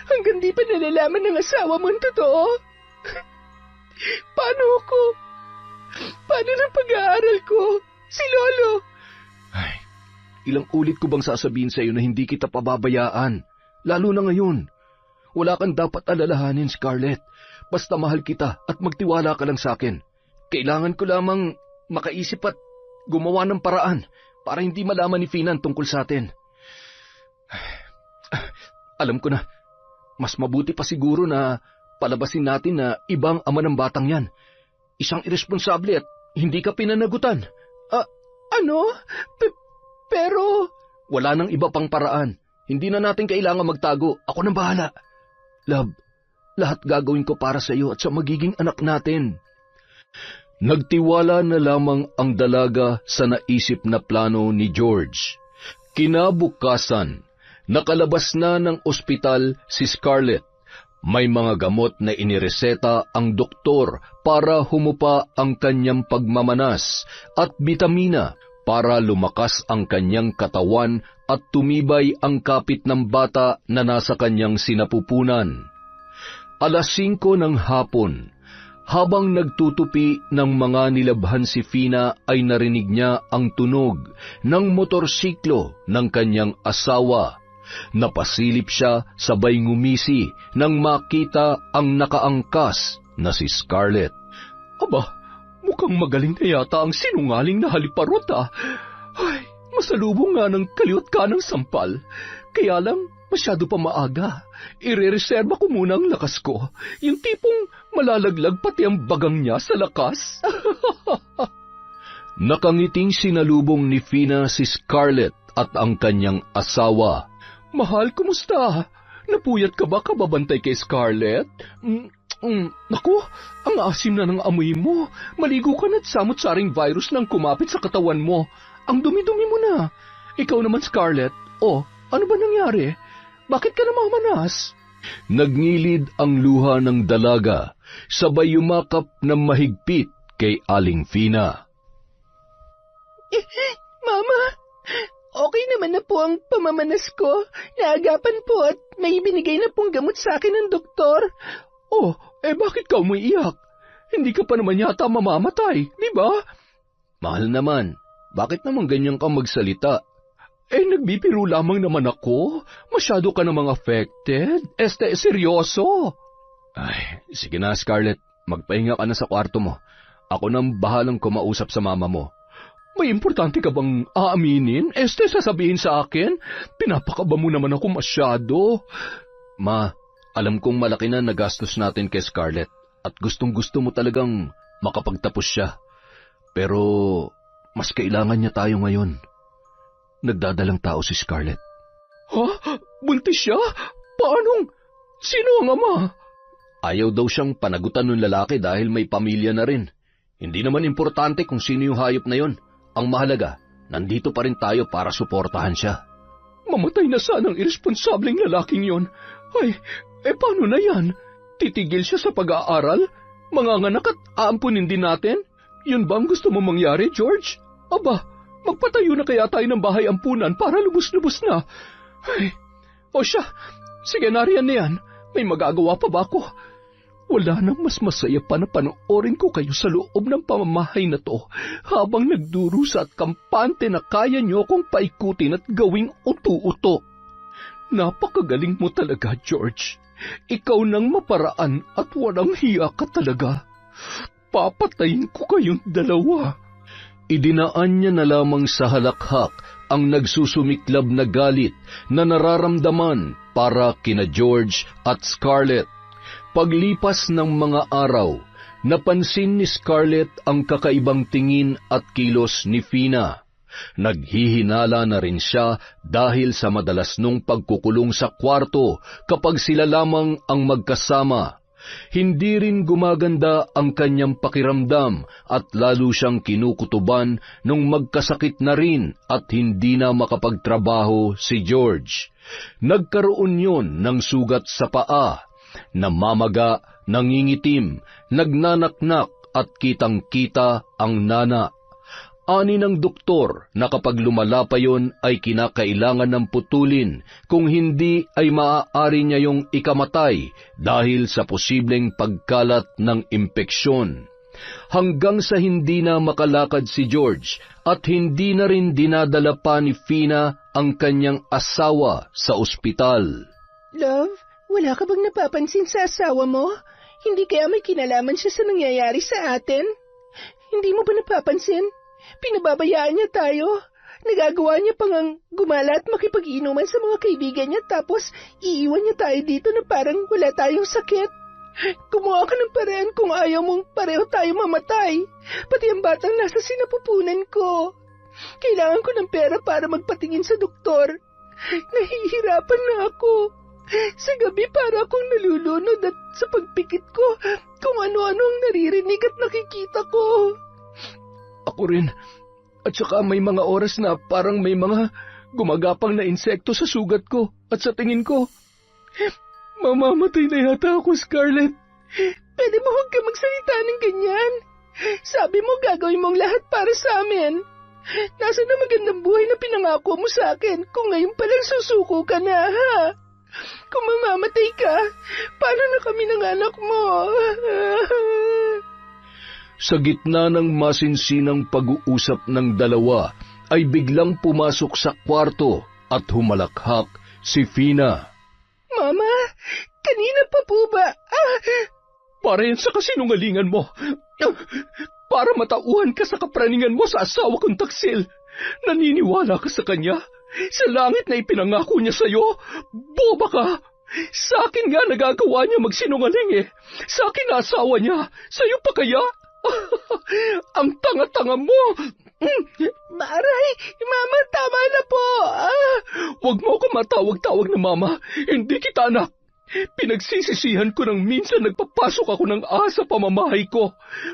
Hanggang di pa nalalaman ng asawa mo ang totoo? Paano ako? Paano ng pag-aaral ko? Si Lolo? Ay, ilang ulit ko bang sasabihin sa iyo na hindi kita pababayaan? Lalo na ngayon. Wala kang dapat alalahanin, Scarlett. Basta mahal kita at magtiwala ka lang sa akin. Kailangan ko lamang makaisip at gumawa ng paraan para hindi malaman ni Fina tungkol sa atin. Alam ko na, mas mabuti pa siguro na palabasin natin na ibang ama ng batang yan. Isang irresponsable at hindi ka pinanagutan. Ano? Pero... Wala nang iba pang paraan. Hindi na natin kailangan magtago. Ako nang bahala. Love, lahat gagawin ko para sa iyo at sa magiging anak natin. Nagtiwala na lamang ang dalaga sa naisip na plano ni George. Kinabukasan, nakalabas na ng ospital si Scarlett. May mga gamot na inireseta ang doktor para humupa ang kanyang pagmamanas at bitamina para lumakas ang kanyang katawan at tumibay ang kapit ng bata na nasa kanyang sinapupunan. 5:00 ng hapon, habang nagtutupi ng mga nilabhan si Fina ay narinig niya ang tunog ng motorsiklo ng kanyang asawa. Napasilip siya sabay ngumisi nang makita ang nakaangkas na si Scarlett. Aba, mukhang magaling na yata ang sinungaling na haliparot ah. Ay, masalubong nga ng kaliwat ka ng sampal. Kaya lang, masyado pa maaga. Irereserba ko muna ang lakas ko. Yung tipong malalaglag pati ang bagang niya sa lakas. Nakangiting sinalubong ni Fina si Scarlett at ang kanyang asawa. Mahal, kumusta? Napuyat ka ba kababantay kay Scarlett? Naku, ang asim na ng amoy mo. Maligo ka na't samot-saring virus nang kumapit sa katawan mo. Ang dumi-dumi mo na. Ikaw naman, Scarlett. Oh, ano ba nangyari? Bakit ka namamanas? Nagngilid ang luha ng dalaga, sabay yumakap ng mahigpit kay Aling Fina. Mama, okay naman na po ang pamamanas ko. Naagapan po at may binigay na pong gamot sa akin ng doktor. Oh, bakit ka umiiyak? Hindi ka pa naman yata mamamatay, di ba? Mahal naman, bakit naman ganyan ka magsalita? Nagbibiro lamang naman ako. Masyado ka namang affected. Seryoso. Ay, sige na Scarlett, magpahinga ka na sa kwarto mo. Ako nang bahalang kumausap sa mama mo. May importante ka bang aaminin? Sasabihin sa akin? Pinapakaba mo naman ako masyado. Ma, alam kong malaki na nagastos natin kay Scarlett at gustong-gusto mo talagang makapagtapos siya. Pero mas kailangan niya tayo ngayon. Nagdadalang tao si Scarlett. Ha? Buntis siya? Paanong? Sino ang ama? Ayaw daw siyang panagutan ng lalaki dahil may pamilya na rin. Hindi naman importante kung sino yung hayop na yon. Ang mahalaga, nandito pa rin tayo para suportahan siya. Mamatay na sana ang irresponsableng lalaking yon. Ay, paano na yan? Titigil siya sa pag-aaral? Manganganak at aampunin din natin? Yun ba ang gusto mo mangyari, George? Aba, magpatayo na kaya tayo ng bahay ampunan para lubos-lubos na. Ay, o siya, sige nariyan na yan. May magagawa pa ba ako? Wala nang mas masaya pa na panoorin ko kayo sa loob ng pamamahay na to habang nagdurusa at kampante na kaya niyo akong paikutin at gawing uto-uto. Napakagaling mo talaga, George. Ikaw nang maparaan at walang hiya ka talaga. Papatayin ko kayong dalawa. Idinaan niya na lamang sa halakhak ang nagsusumiklab na galit na nararamdaman para kina George at Scarlett. Paglipas ng mga araw, napansin ni Scarlett ang kakaibang tingin at kilos ni Fina. Naghihinala na rin siya dahil sa madalas nung pagkukulong sa kwarto kapag sila lamang ang magkasama. Hindi rin gumaganda ang kanyang pakiramdam at lalo siyang kinukutuban nung magkasakit na rin at hindi na makapagtrabaho si George. Nagkaroon yon ng sugat sa paa, namamaga, nangingitim, nagnanaknak at kitang-kita ang nana. Ani ng doktor na kapag lumala pa yon ay kinakailangan ng putulin, kung hindi ay maaari niya yung ikamatay dahil sa posibleng pagkalat ng impeksyon. Hanggang sa hindi na makalakad si George at hindi na rin dinadala pa ni Fina ang kanyang asawa sa ospital. Love, wala ka bang napapansin sa asawa mo? Hindi kaya may kinalaman siya sa nangyayari sa atin? Hindi mo ba napapansin? Pinababayaan niya tayo. Nagagawa niya pang ang gumala at makipag-inuman sa mga kaibigan niya tapos iiwan niya tayo dito na parang wala tayong sakit. Gumawa ka ng paraan kung ayaw mong pareho tayo mamatay. Pati ang batang nasa sinapupunan ko. Kailangan ko ng pera para magpatingin sa doktor. Nahihirapan na ako. Sa gabi para akong nalulunod at sa pagpikit ko kung ano-ano ang naririnig at nakikita ko. Ako rin. At saka may mga oras na parang may mga gumagapang na insekto sa sugat ko at sa tingin ko. Mamamatay na yata ako, Scarlett. Pwede mo huwag ka magsalita ng ganyan. Sabi mo gagawin mong lahat para sa amin. Nasaan na magandang buhay na pinangako mo sa akin kung ngayon palang susuko ka na, ha? Kung mamamatay ka, paano na kami ng anak mo? Sa gitna ng masinsinang pag-uusap ng dalawa, ay biglang pumasok sa kwarto at humalakhak si Fina. Mama, kanina pa po ba? Para yan sa kasinungalingan mo. Para matauhan ka sa kapraningan mo sa asawa kong taksil. Naniniwala ka sa kanya? Sa langit na ipinangako niya sa'yo? Boba ka! Sa akin nga nagagawa niya magsinungaling eh. Sa akin na asawa niya. Sa'yo pa kaya? Ang tanga-tanga mo! Maray, Mama, tama na po! Huwag mo ako matawag-tawag na Mama. Hindi kita anak. Pinagsisisihan ko nang minsan nagpapasok ako ng sa pamamahay ko.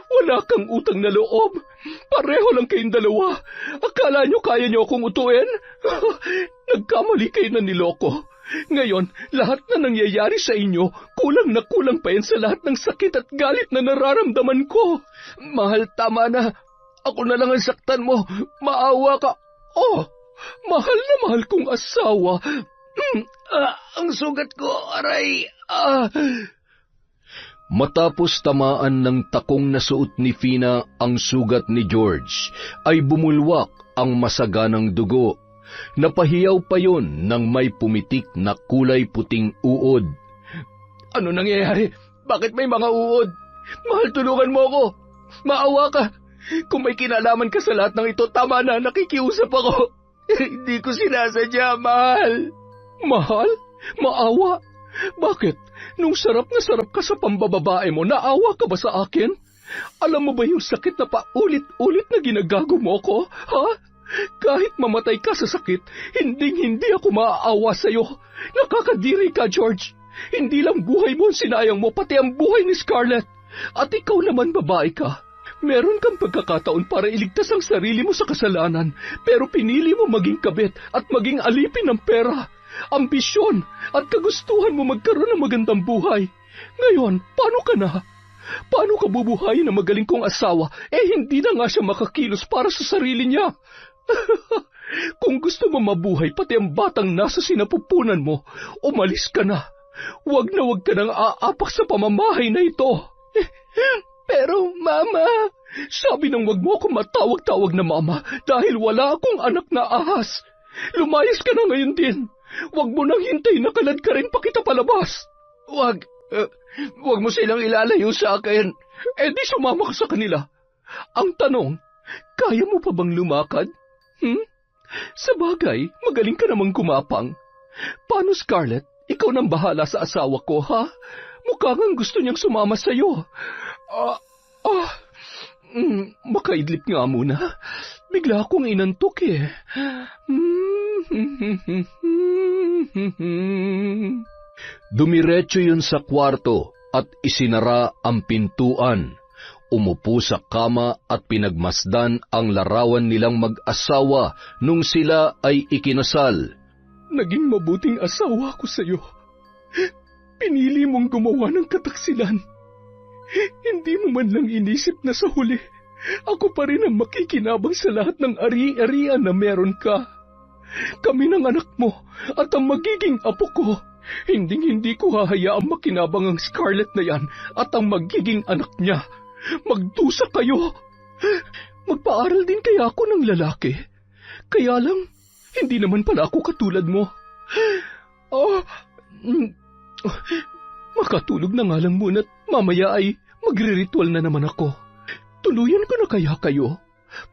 Wala kang utang na loob. Pareho lang kayong dalawa. Akala nyo kaya nyo akong utuin? Nagkamali kayo na niloko. Ngayon, lahat na nangyayari sa inyo, kulang na kulang pa yan sa lahat ng sakit at galit na nararamdaman ko. Mahal, tama na. Ako na lang ang saktan mo. Maawa ka. Oh, mahal na mahal kong asawa. Ang sugat ko, aray. Matapos tamaan ng takong na suot ni Fina ang sugat ni George, ay bumulwak ang masaganang dugo. Napahiyaw pa yon nang may pumitik na kulay puting uod. Ano nangyayari? Bakit may mga uod? Mahal, tulungan mo ako. Maawa ka. Kung may kinalaman ka sa lahat ng ito, tama na, nakikiusap ako. Hindi ko sinasadya, mahal. Mahal? Maawa? Bakit? Nung sarap na sarap ka sa pambababae mo, naawa ka ba sa akin? Alam mo ba yung sakit na paulit-ulit na ginagago mo ko? Ha? Kahit mamatay ka sa sakit, hindi ako maaawa sa'yo. Nakakadiri ka, George. Hindi lang buhay mo ang sinayang mo, pati ang buhay ni Scarlett. At ikaw naman babae ka. Meron kang pagkakataon para iligtas ang sarili mo sa kasalanan, pero pinili mo maging kabit at maging alipin ng pera, ambisyon at kagustuhan mo magkaroon ng magandang buhay. Ngayon, paano ka na? Paano ka bubuhayin ng magaling kong asawa? Hindi na nga siya makakilos para sa sarili niya. Kung gusto mo mabuhay pati ang batang nasa sinapupunan mo, umalis ka na. Huwag ka nang aapak sa pamamahay na ito. Pero, Mama, sabi nang wag mo akong matawag-tawag na Mama dahil wala akong anak na ahas. Lumayas ka na ngayon din. Wag mo nang hintay na kalad ka rin pa kita palabas. Wag mo silang ilalayo sa akin. Di sumama ka sa kanila. Ang tanong, kaya mo pa bang lumakad? Sa bagay, magaling ka namang gumapang. Paano, Scarlett? Ikaw nang bahala sa asawa ko, ha? Mukha kang gusto niyang sumama sa'yo. Makaidlip nga muna. Bigla akong inantok eh. Dumiretso yun sa kwarto at isinara ang pintuan. Umupo sa kama at pinagmasdan ang larawan nilang mag-asawa nung sila ay ikinasal. Naging mabuting asawa ko sa'yo. Pinili mong gumawa ng kataksilan. Hindi mo man lang inisip na sa huli, ako pa rin ang makikinabang sa lahat ng ari-arian na meron ka. Kami ng anak mo at ang magiging apo ko. Hindi ko hahayaang makinabang ang Scarlett na yan at ang magiging anak niya. Magdusa kayo. Magpaaral din kaya ako ng lalaki. Kaya lang, hindi naman pala ako katulad mo. Makatulog na nga lang muna at mamaya ay magre-ritual na naman ako. Tuluyan ko na kaya kayo?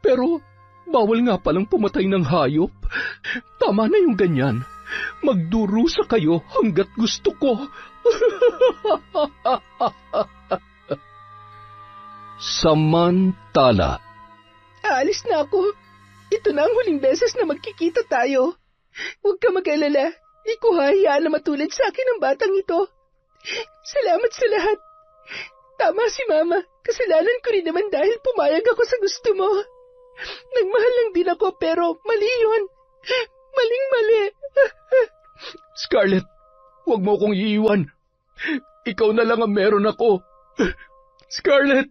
Pero bawal nga palang pumatay ng hayop. Tama na yung ganyan. Magdurusa kayo hanggat gusto ko. Samantala. Aalis na ako. Ito na ang huling beses na magkikita tayo. Huwag ka mag-alala. Di ko hahayaan na matulad sa akin ang batang ito. Salamat sa lahat. Tama si Mama. Kasalanan ko rin naman dahil pumayag ako sa gusto mo. Nagmahal lang din ako pero mali yun. Maling-mali. Scarlett, huwag mo akong iiwan. Ikaw na lang ang meron ako. Scarlett!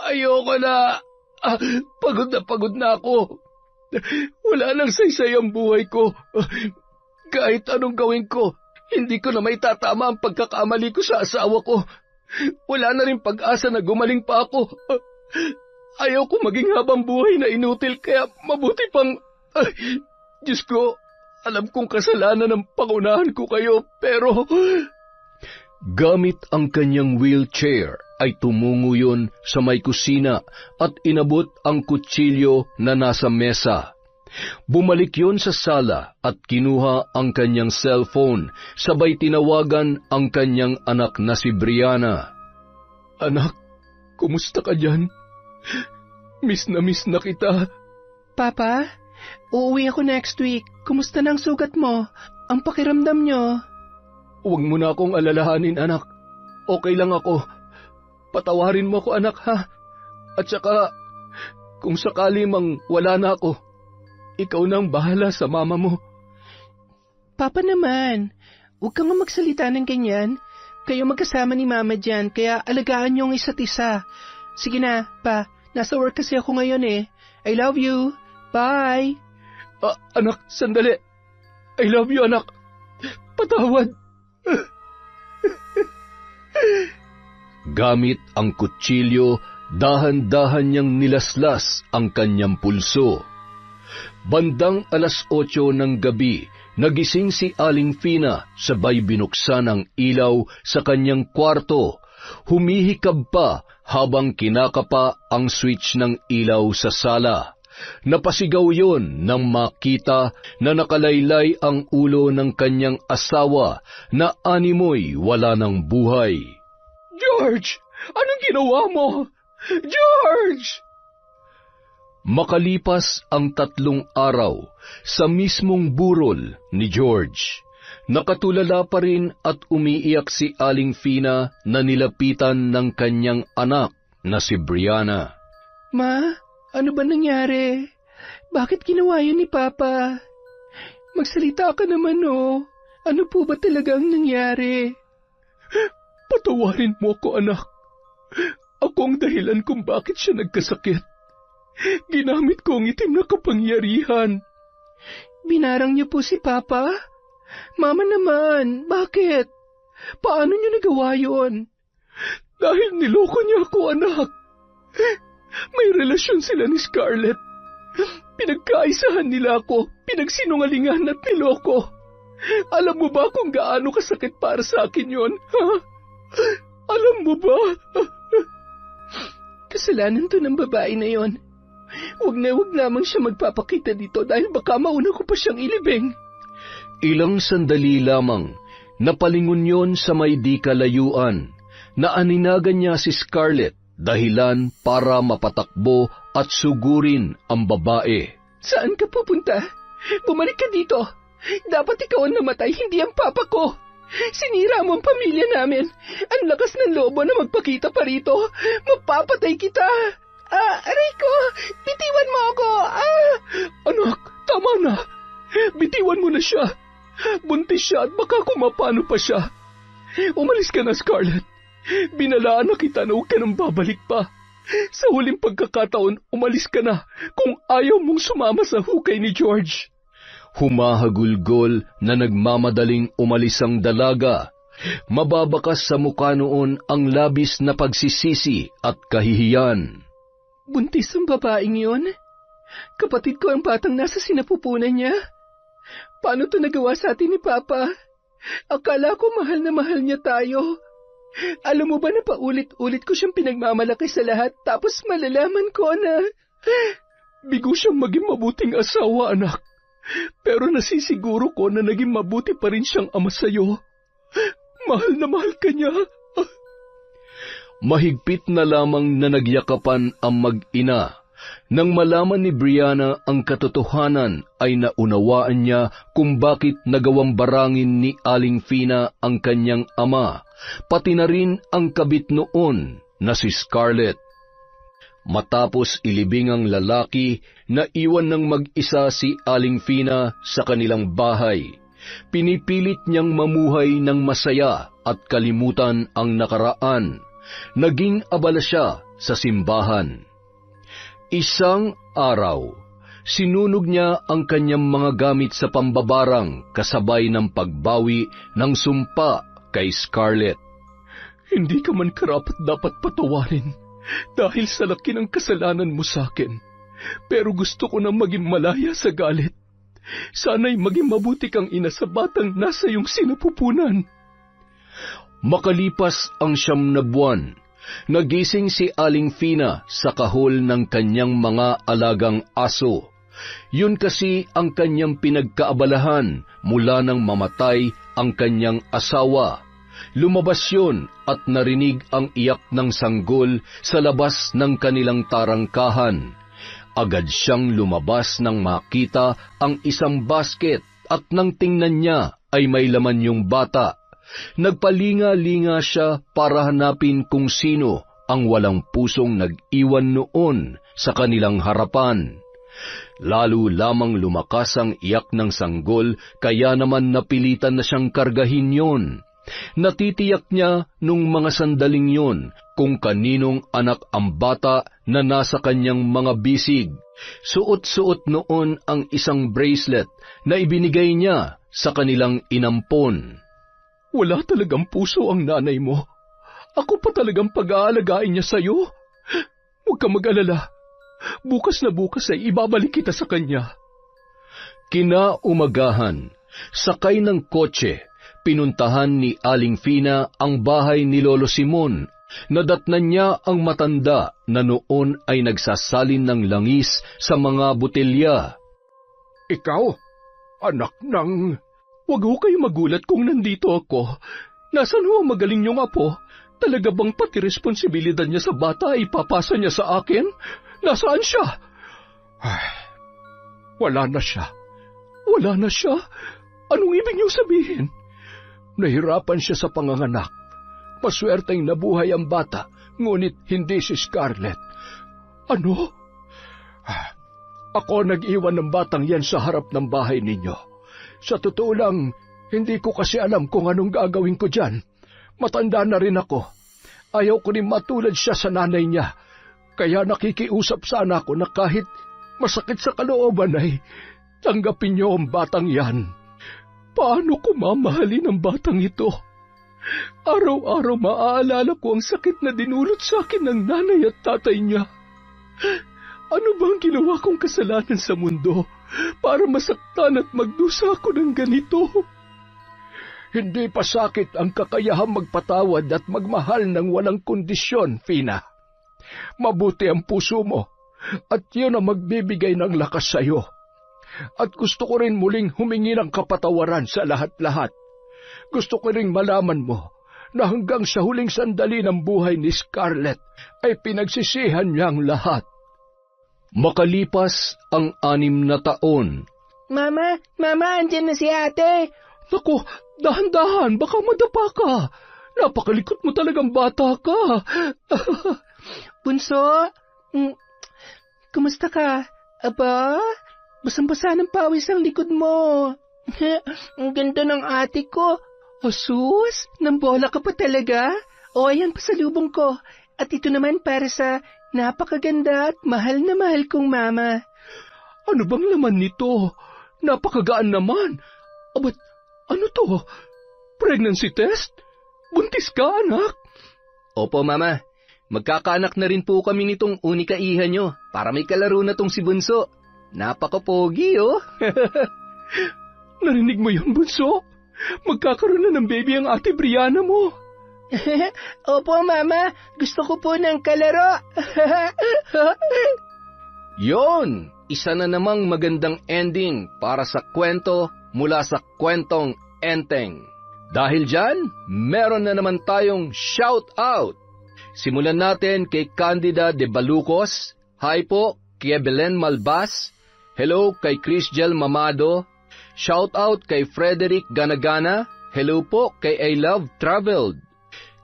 Ayoko na. Pagod na ako. Wala nang saysay ang buhay ko. Kahit anong gawin ko, hindi ko na may tatama ang pagkakamali ko sa asawa ko. Wala na rin pag-asa na gumaling pa ako. Ayaw ko maging habang buhay na inutil, kaya mabuti pang... Diyos ko, alam kong kasalanan ng pangunahan ko kayo, pero... Gamit ang kanyang wheelchair ay tumungo yun sa may kusina at inabot ang kutsilyo na nasa mesa. Bumalik yun sa sala at kinuha ang kanyang cellphone, sabay tinawagan ang kanyang anak na si Brianna. Anak, kumusta ka dyan? Miss na kita. Papa, uuwi ako next week. Kumusta na ang sugat mo? Ang pakiramdam nyo? Huwag mo na akong alalahanin, anak. Okay lang ako. Patawarin mo ako, anak, ha? At saka, kung sakali mang wala na ako, ikaw nang bahala sa mama mo. Papa naman, huwag kang magsalita ng ganyan. Kayo magkasama ni Mama dyan, kaya alagaan niyo ang isa't isa. Sige na, pa. Nasa work kasi ako ngayon eh. I love you. Bye. Anak, sandali. I love you, anak. Patawad. Gamit ang kutsilyo, dahan-dahan niyang nilaslas ang kanyang pulso. Bandang 8:00 ng gabi, nagising si Aling Fina sabay binuksan ang ilaw sa kanyang kwarto. Humihikab pa habang kinakapa ang switch ng ilaw sa sala. Napasigaw yon nang makita na nakalaylay ang ulo ng kanyang asawa na animoy wala ng buhay. George! Anong ginawa mo? George! Makalipas ang 3 araw, sa mismong burol ni George, nakatulala pa rin at umiiyak si Aling Fina na nilapitan ng kanyang anak na si Brianna. Ma, ano ba nangyari? Bakit ginawa yun ni Papa? Magsalita ka naman, oh. Ano po ba talagang nangyari? Patawarin mo ako, anak. Ako ang dahilan kung bakit siya nagkasakit. Ginamit ko ang itim na kapangyarihan. Binarang niyo po si Papa? Mama naman, bakit? Paano niyo nagawa yun? Dahil niloko niya ako, anak. May relasyon sila ni Scarlett. Pinagkaisahan nila ako, pinagsinungalingan at niloko. Alam mo ba kung gaano kasakit para sa akin yun? Ha? Alam mo ba? Kasalanan to ng babae na yon. Huwag lamang siya magpapakita dito dahil baka mauna ko pa siyang ilibing. Ilang sandali lamang, napalingon yon sa may di kalayuan. Naaninagan niya si Scarlett, dahilan para mapatakbo at sugurin ang babae. Saan ka pupunta? Bumalik ka dito. Dapat ikaw ang namatay, hindi ang papa ko. Sinira mo ang pamilya namin. Ang lakas ng lobo na magpakita pa rito. Mapapatay kita. Aray ko, bitiwan mo ako. Anak, tama na. Bitiwan mo na siya. Buntis siya at baka kumapano pa siya. Umalis ka na, Scarlett. Binalaan na kita na huwag ka nang babalik pa. Sa huling pagkakataon, umalis ka na kung ayaw mong sumama sa hukay ni George. Humahagulgol na nagmamadaling umalis ang dalaga. Mababakas sa mukha noon ang labis na pagsisisi at kahihiyan. Buntis ang babaeng yun? Kapatid ko ang batang nasa sinapupunan niya? Paano to nagawa sa atin ni Papa? Akala ko mahal na mahal niya tayo. Alam mo ba na paulit-ulit ko siyang pinagmamalaki sa lahat tapos malalaman ko na... Bigo siyang maging mabuting asawa, anak. Pero nasisiguro ko na naging mabuti pa rin siyang ama sa'yo. Mahal na mahal ka niya. Mahigpit na lamang na nagyakapan ang mag-ina. Nang malaman ni Brianna ang katotohanan ay naunawaan niya kung bakit nagawang barangin ni Aling Fina ang kanyang ama, pati na rin ang kabit noon na si Scarlett. Matapos ilibing ang lalaki, naiwan ng mag-isa si Aling Fina sa kanilang bahay. Pinipilit niyang mamuhay ng masaya at kalimutan ang nakaraan. Naging abala siya sa simbahan. Isang araw, sinunog niya ang kanyang mga gamit sa pambabarang kasabay ng pagbawi ng sumpa kay Scarlett. Hindi ka man karapat dapat patawarin dahil sa laki ng kasalanan mo sa akin. Pero gusto ko nang maging malaya sa galit. Sana'y maging mabuti kang ina sa batang nasa iyong sinapupunan. Makalipas ang 9 na buwan, nagising si Aling Fina sa kahol ng kanyang mga alagang aso. Yun kasi ang kanyang pinagkaabalahan mula nang mamatay ang kanyang asawa. Lumabas yun at narinig ang iyak ng sanggol sa labas ng kanilang tarangkahan. Agad siyang lumabas nang makita ang isang basket at nang tingnan niya ay may laman yung bata. Nagpalinga-linga siya para hanapin kung sino ang walang pusong nag-iwan noon sa kanilang harapan. Lalo lamang lumakas ang iyak ng sanggol kaya naman napilitan na siyang kargahin yon. Natitiyak niya nung mga sandaling yon kung kaninong anak ang bata na nasa kanyang mga bisig. Suot-suot noon ang isang bracelet na ibinigay niya sa kanilang inampon. Wala talagang puso ang nanay mo. Ako pa talagang pag-aalagaan niya sa'yo. Huwag ka mag-alala. Bukas na bukas ay ibabalik kita sa kanya. Kinaumagahan, sakay ng kotse, pinuntahan ni Aling Fina ang bahay ni Lolo Simon. Nadatnan niya ang matanda na noon ay nagsasalin ng langis sa mga botelya. Ikaw, anak ng... Huwag ho kayo magulat kung nandito ako. Nasaan ho ang magaling niyong apo? Talaga bang pati responsibilidad niya sa bata ay ipapasa niya sa akin? Nasaan siya? Wala na siya. Wala na siya? Anong ibig niyong sabihin? Nahirapan siya sa panganganak. Maswerteng nabuhay ang bata, ngunit hindi si Scarlett. Ano? Ako nag-iwan ng batang yan sa harap ng bahay ninyo. Sa totoo lang, hindi ko kasi alam kung anong gagawin ko dyan. Matanda na rin ako. Ayaw ko rin matulad siya sa nanay niya. Kaya nakikiusap sana ako na kahit masakit sa kalooban ay tanggapin niyo ang batang yan. Paano ko mamahalin ang batang ito? Araw-araw maaalala ko ang sakit na dinulot sa akin ng nanay at tatay niya. Ano bang ginawa kong kasalanan sa mundo para masaktan at magdusa ako ng ganito? Hindi pa sakit ang kakayahang magpatawad at magmahal ng walang kondisyon, Fina. Mabuti ang puso mo at yun ang magbibigay ng lakas sa iyo. At gusto ko rin muling humingi ng kapatawaran sa lahat-lahat. Gusto ko rin malaman mo na hanggang sa huling sandali ng buhay ni Scarlett ay pinagsisihan niya ang lahat. Makalipas ang 6 na taon. Mama, andyan na si ate. Naku, dahan-dahan, baka madapa ka. Napakalikot mo talagang bata ka. Bunso, kumusta ka? Aba, basang-basa ng pawis ang likod mo. Ang ganda ng ate ko. Asus, nambola ka pa talaga? O, ayan, pasalubong ko. At ito naman para sa napakaganda at mahal na mahal kong mama. Ano bang laman nito? Napakagaan naman. Abat, ano to? Pregnancy test? Buntis ka, anak? Opo, Mama. Magkakaanak na rin po kami nitong unika iha nyo para may kalaro na tong si Bunso. Napaka-pogi, oh. Narinig mo yun, Bunso? Magkakaroon na ng baby ang ate Brianna mo. Opo, Mama. Gusto ko po ng kalaro. Yon! Isa na namang magandang ending para sa kwento mula sa kwentong Enteng. Dahil dyan, meron na naman tayong shout out. Simulan natin kay Candida de Balucos. Hi po, kay Belen Malbas. Hello kay Chrisgel Mamado. Shout out kay Frederick Ganagana. Hello po kay I Love Traveled.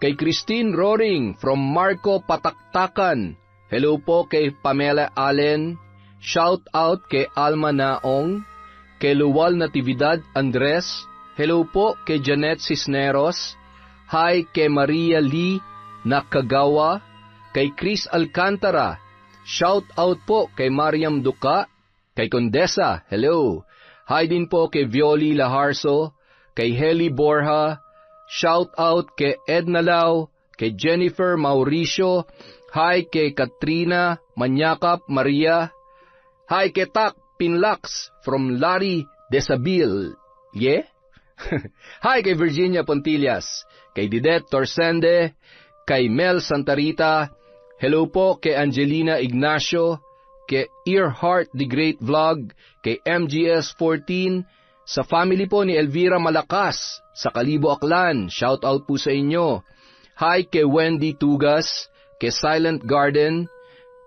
Kay Christine Roring from Marco Pataktakan. Hello po kay Pamela Allen. Shout out kay Alma Naong. Kay Luwal Natividad Andres. Hello po kay Janet Cisneros. Hi kay Maria Lee Nakagawa. Kay Chris Alcantara. Shout out po kay Mariam Duca. Kay Condesa. Hello. Hi din po kay Violi Laharso. Kay Heli Borja. Shout out kay Edna Lau, kay Jennifer Mauricio, hi kay Katrina Manyakap Maria, hi kay Tak Pinlax from Larry Desabil, yeah? Hi kay Virginia Pontillas, kay Didet Torsende, kay Mel Santarita, hello po kay Angelina Ignacio, kay Earhart The Great Vlog, kay MGS 14, sa family po ni Elvira Malakas, sa Kalibo Aklan, shout out po sa inyo. Hi kay Wendy Tugas, kay Silent Garden,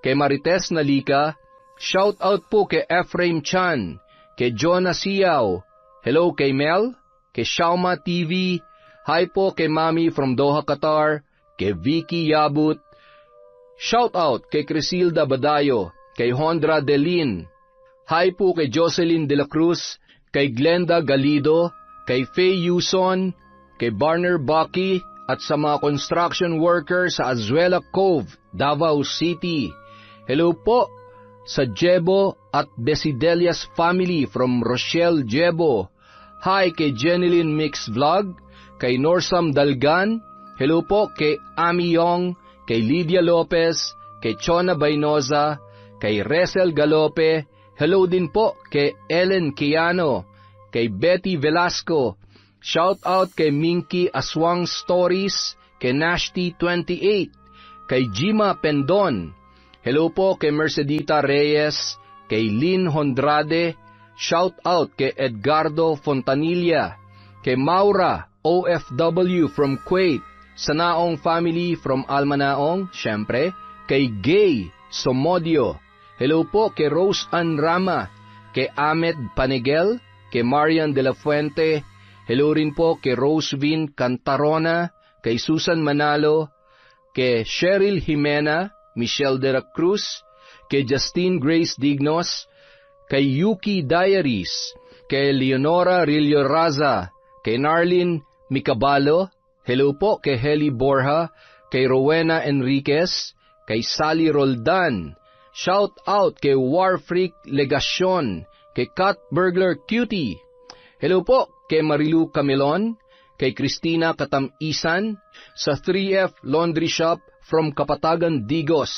kay Marites Nalika, shout out po kay Ephraim Chan, kay Jonah Siaw, hello kay Mel, kay Shauma TV, hi po kay Mami from Doha, Qatar, kay Vicky Yabut, shout out kay Crisilda Badayo, kay Hondra Delin, hi po kay Jocelyn De La Cruz, kay Glenda Galido, kay Faye Yuson, kay Barner Baki, at sa mga construction worker sa Azuela Cove, Davao City. Hello po sa Jebo at Besidelias family from Rochelle, Jebo. Hi kay Jenilyn Mix Vlog, kay Norsam Dalgan, hello po kay Ami Yong, kay Lydia Lopez, kay Chona Bainoza, kay Resel Galope, hello din po kay Ellen Kiano, kay Betty Velasco, shout out kay Minky Aswang Stories, kay Nashty28, kay Jima Pendon, hello po kay Mercedita Reyes, kay Lynn Hondrade, shout out kay Edgardo Fontanilla, kay Maura OFW from Kuwait, Sanaong family from Almanaong, syempre, kay Gay Somodio, hello po kay Rose Ann Rama, kay Ahmed Panigel, kay Marian de la Fuente, hello rin po kay Rosevin Cantarona, kay Susan Manalo, kay Cheryl Jimena, Michelle de la Cruz, kay Justine Grace Dignos, kay Yuki Diaries, kay Leonora Rillo Raza, kay Narlin Micabalo, hello po kay Heli Borja, kay Rowena Enriquez, kay Sally Roldan, shout out kay Warfreak Legacion, kay Cat Burglar Cutie, hello po kay Marilu Camilon, kay Christina Katamisan, sa 3F Laundry Shop from Kapatagan, Digos.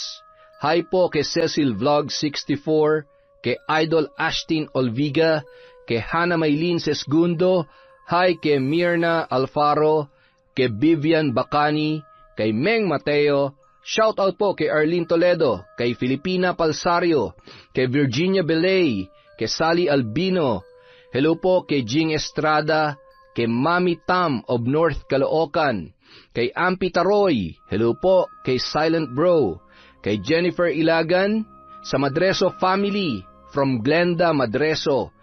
Hi po kay Cecil Vlog 64, kay Idol Ashtin Olviga, kay Hannah Maylin Sesgundo, hi kay Mirna Alfaro, kay Vivian Bacani, kay Meng Mateo, shout out po kay Arlene Toledo, kay Filipina Palsario, kay Virginia Belay, kay Sally Albino, hello po kay Jing Estrada, kay Mami Tam of North Caloocan, kay Ampi Taroy, hello po kay Silent Bro, kay Jennifer Ilagan, sa Madreso family from Glenda Madreso,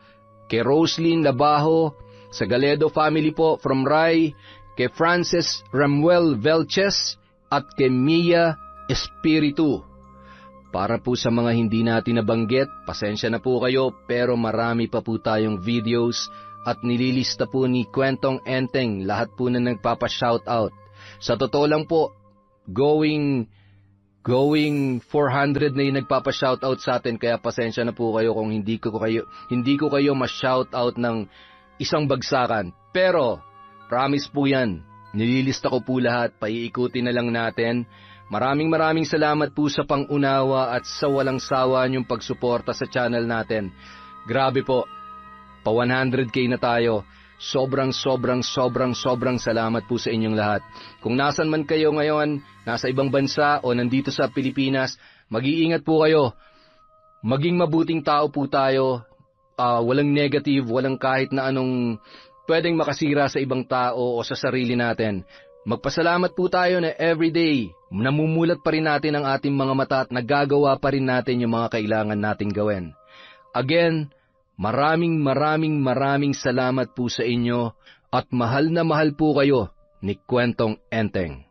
kay Roslyn Labajo, sa Galedo family po from Rai, kay Frances Ramuel Velches, at kay Mia Espiritu. Para po sa mga hindi natin nabanggit, pasensya na po kayo, pero marami pa po tayong videos at nililista po ni Kwentong Enteng lahat po na nagpapa-shoutout. Sa totoo lang po, going 400 na yung nagpapa-shoutout sa atin, kaya pasensya na po kayo kung hindi ko kayo ma-shoutout ng isang bagsakan. Pero promise po yan, nililista ko po lahat, paiikutin na lang natin. Maraming salamat po sa pangunawa at sa walang sawa niyong pagsuporta sa channel natin. Grabe po, pa 100K na tayo. Sobrang salamat po sa inyong lahat. Kung nasan man kayo ngayon, nasa ibang bansa o nandito sa Pilipinas, mag-iingat po kayo. Maging mabuting tao po tayo. Walang negative, walang kahit na anong pwedeng makasira sa ibang tao o sa sarili natin. Magpasalamat po tayo na everyday, namumulat pa rin natin ang ating mga mata at nagagawa pa rin natin yung mga kailangan nating gawin. Again, maraming salamat po sa inyo at mahal na mahal po kayo ni Kwentong Enteng.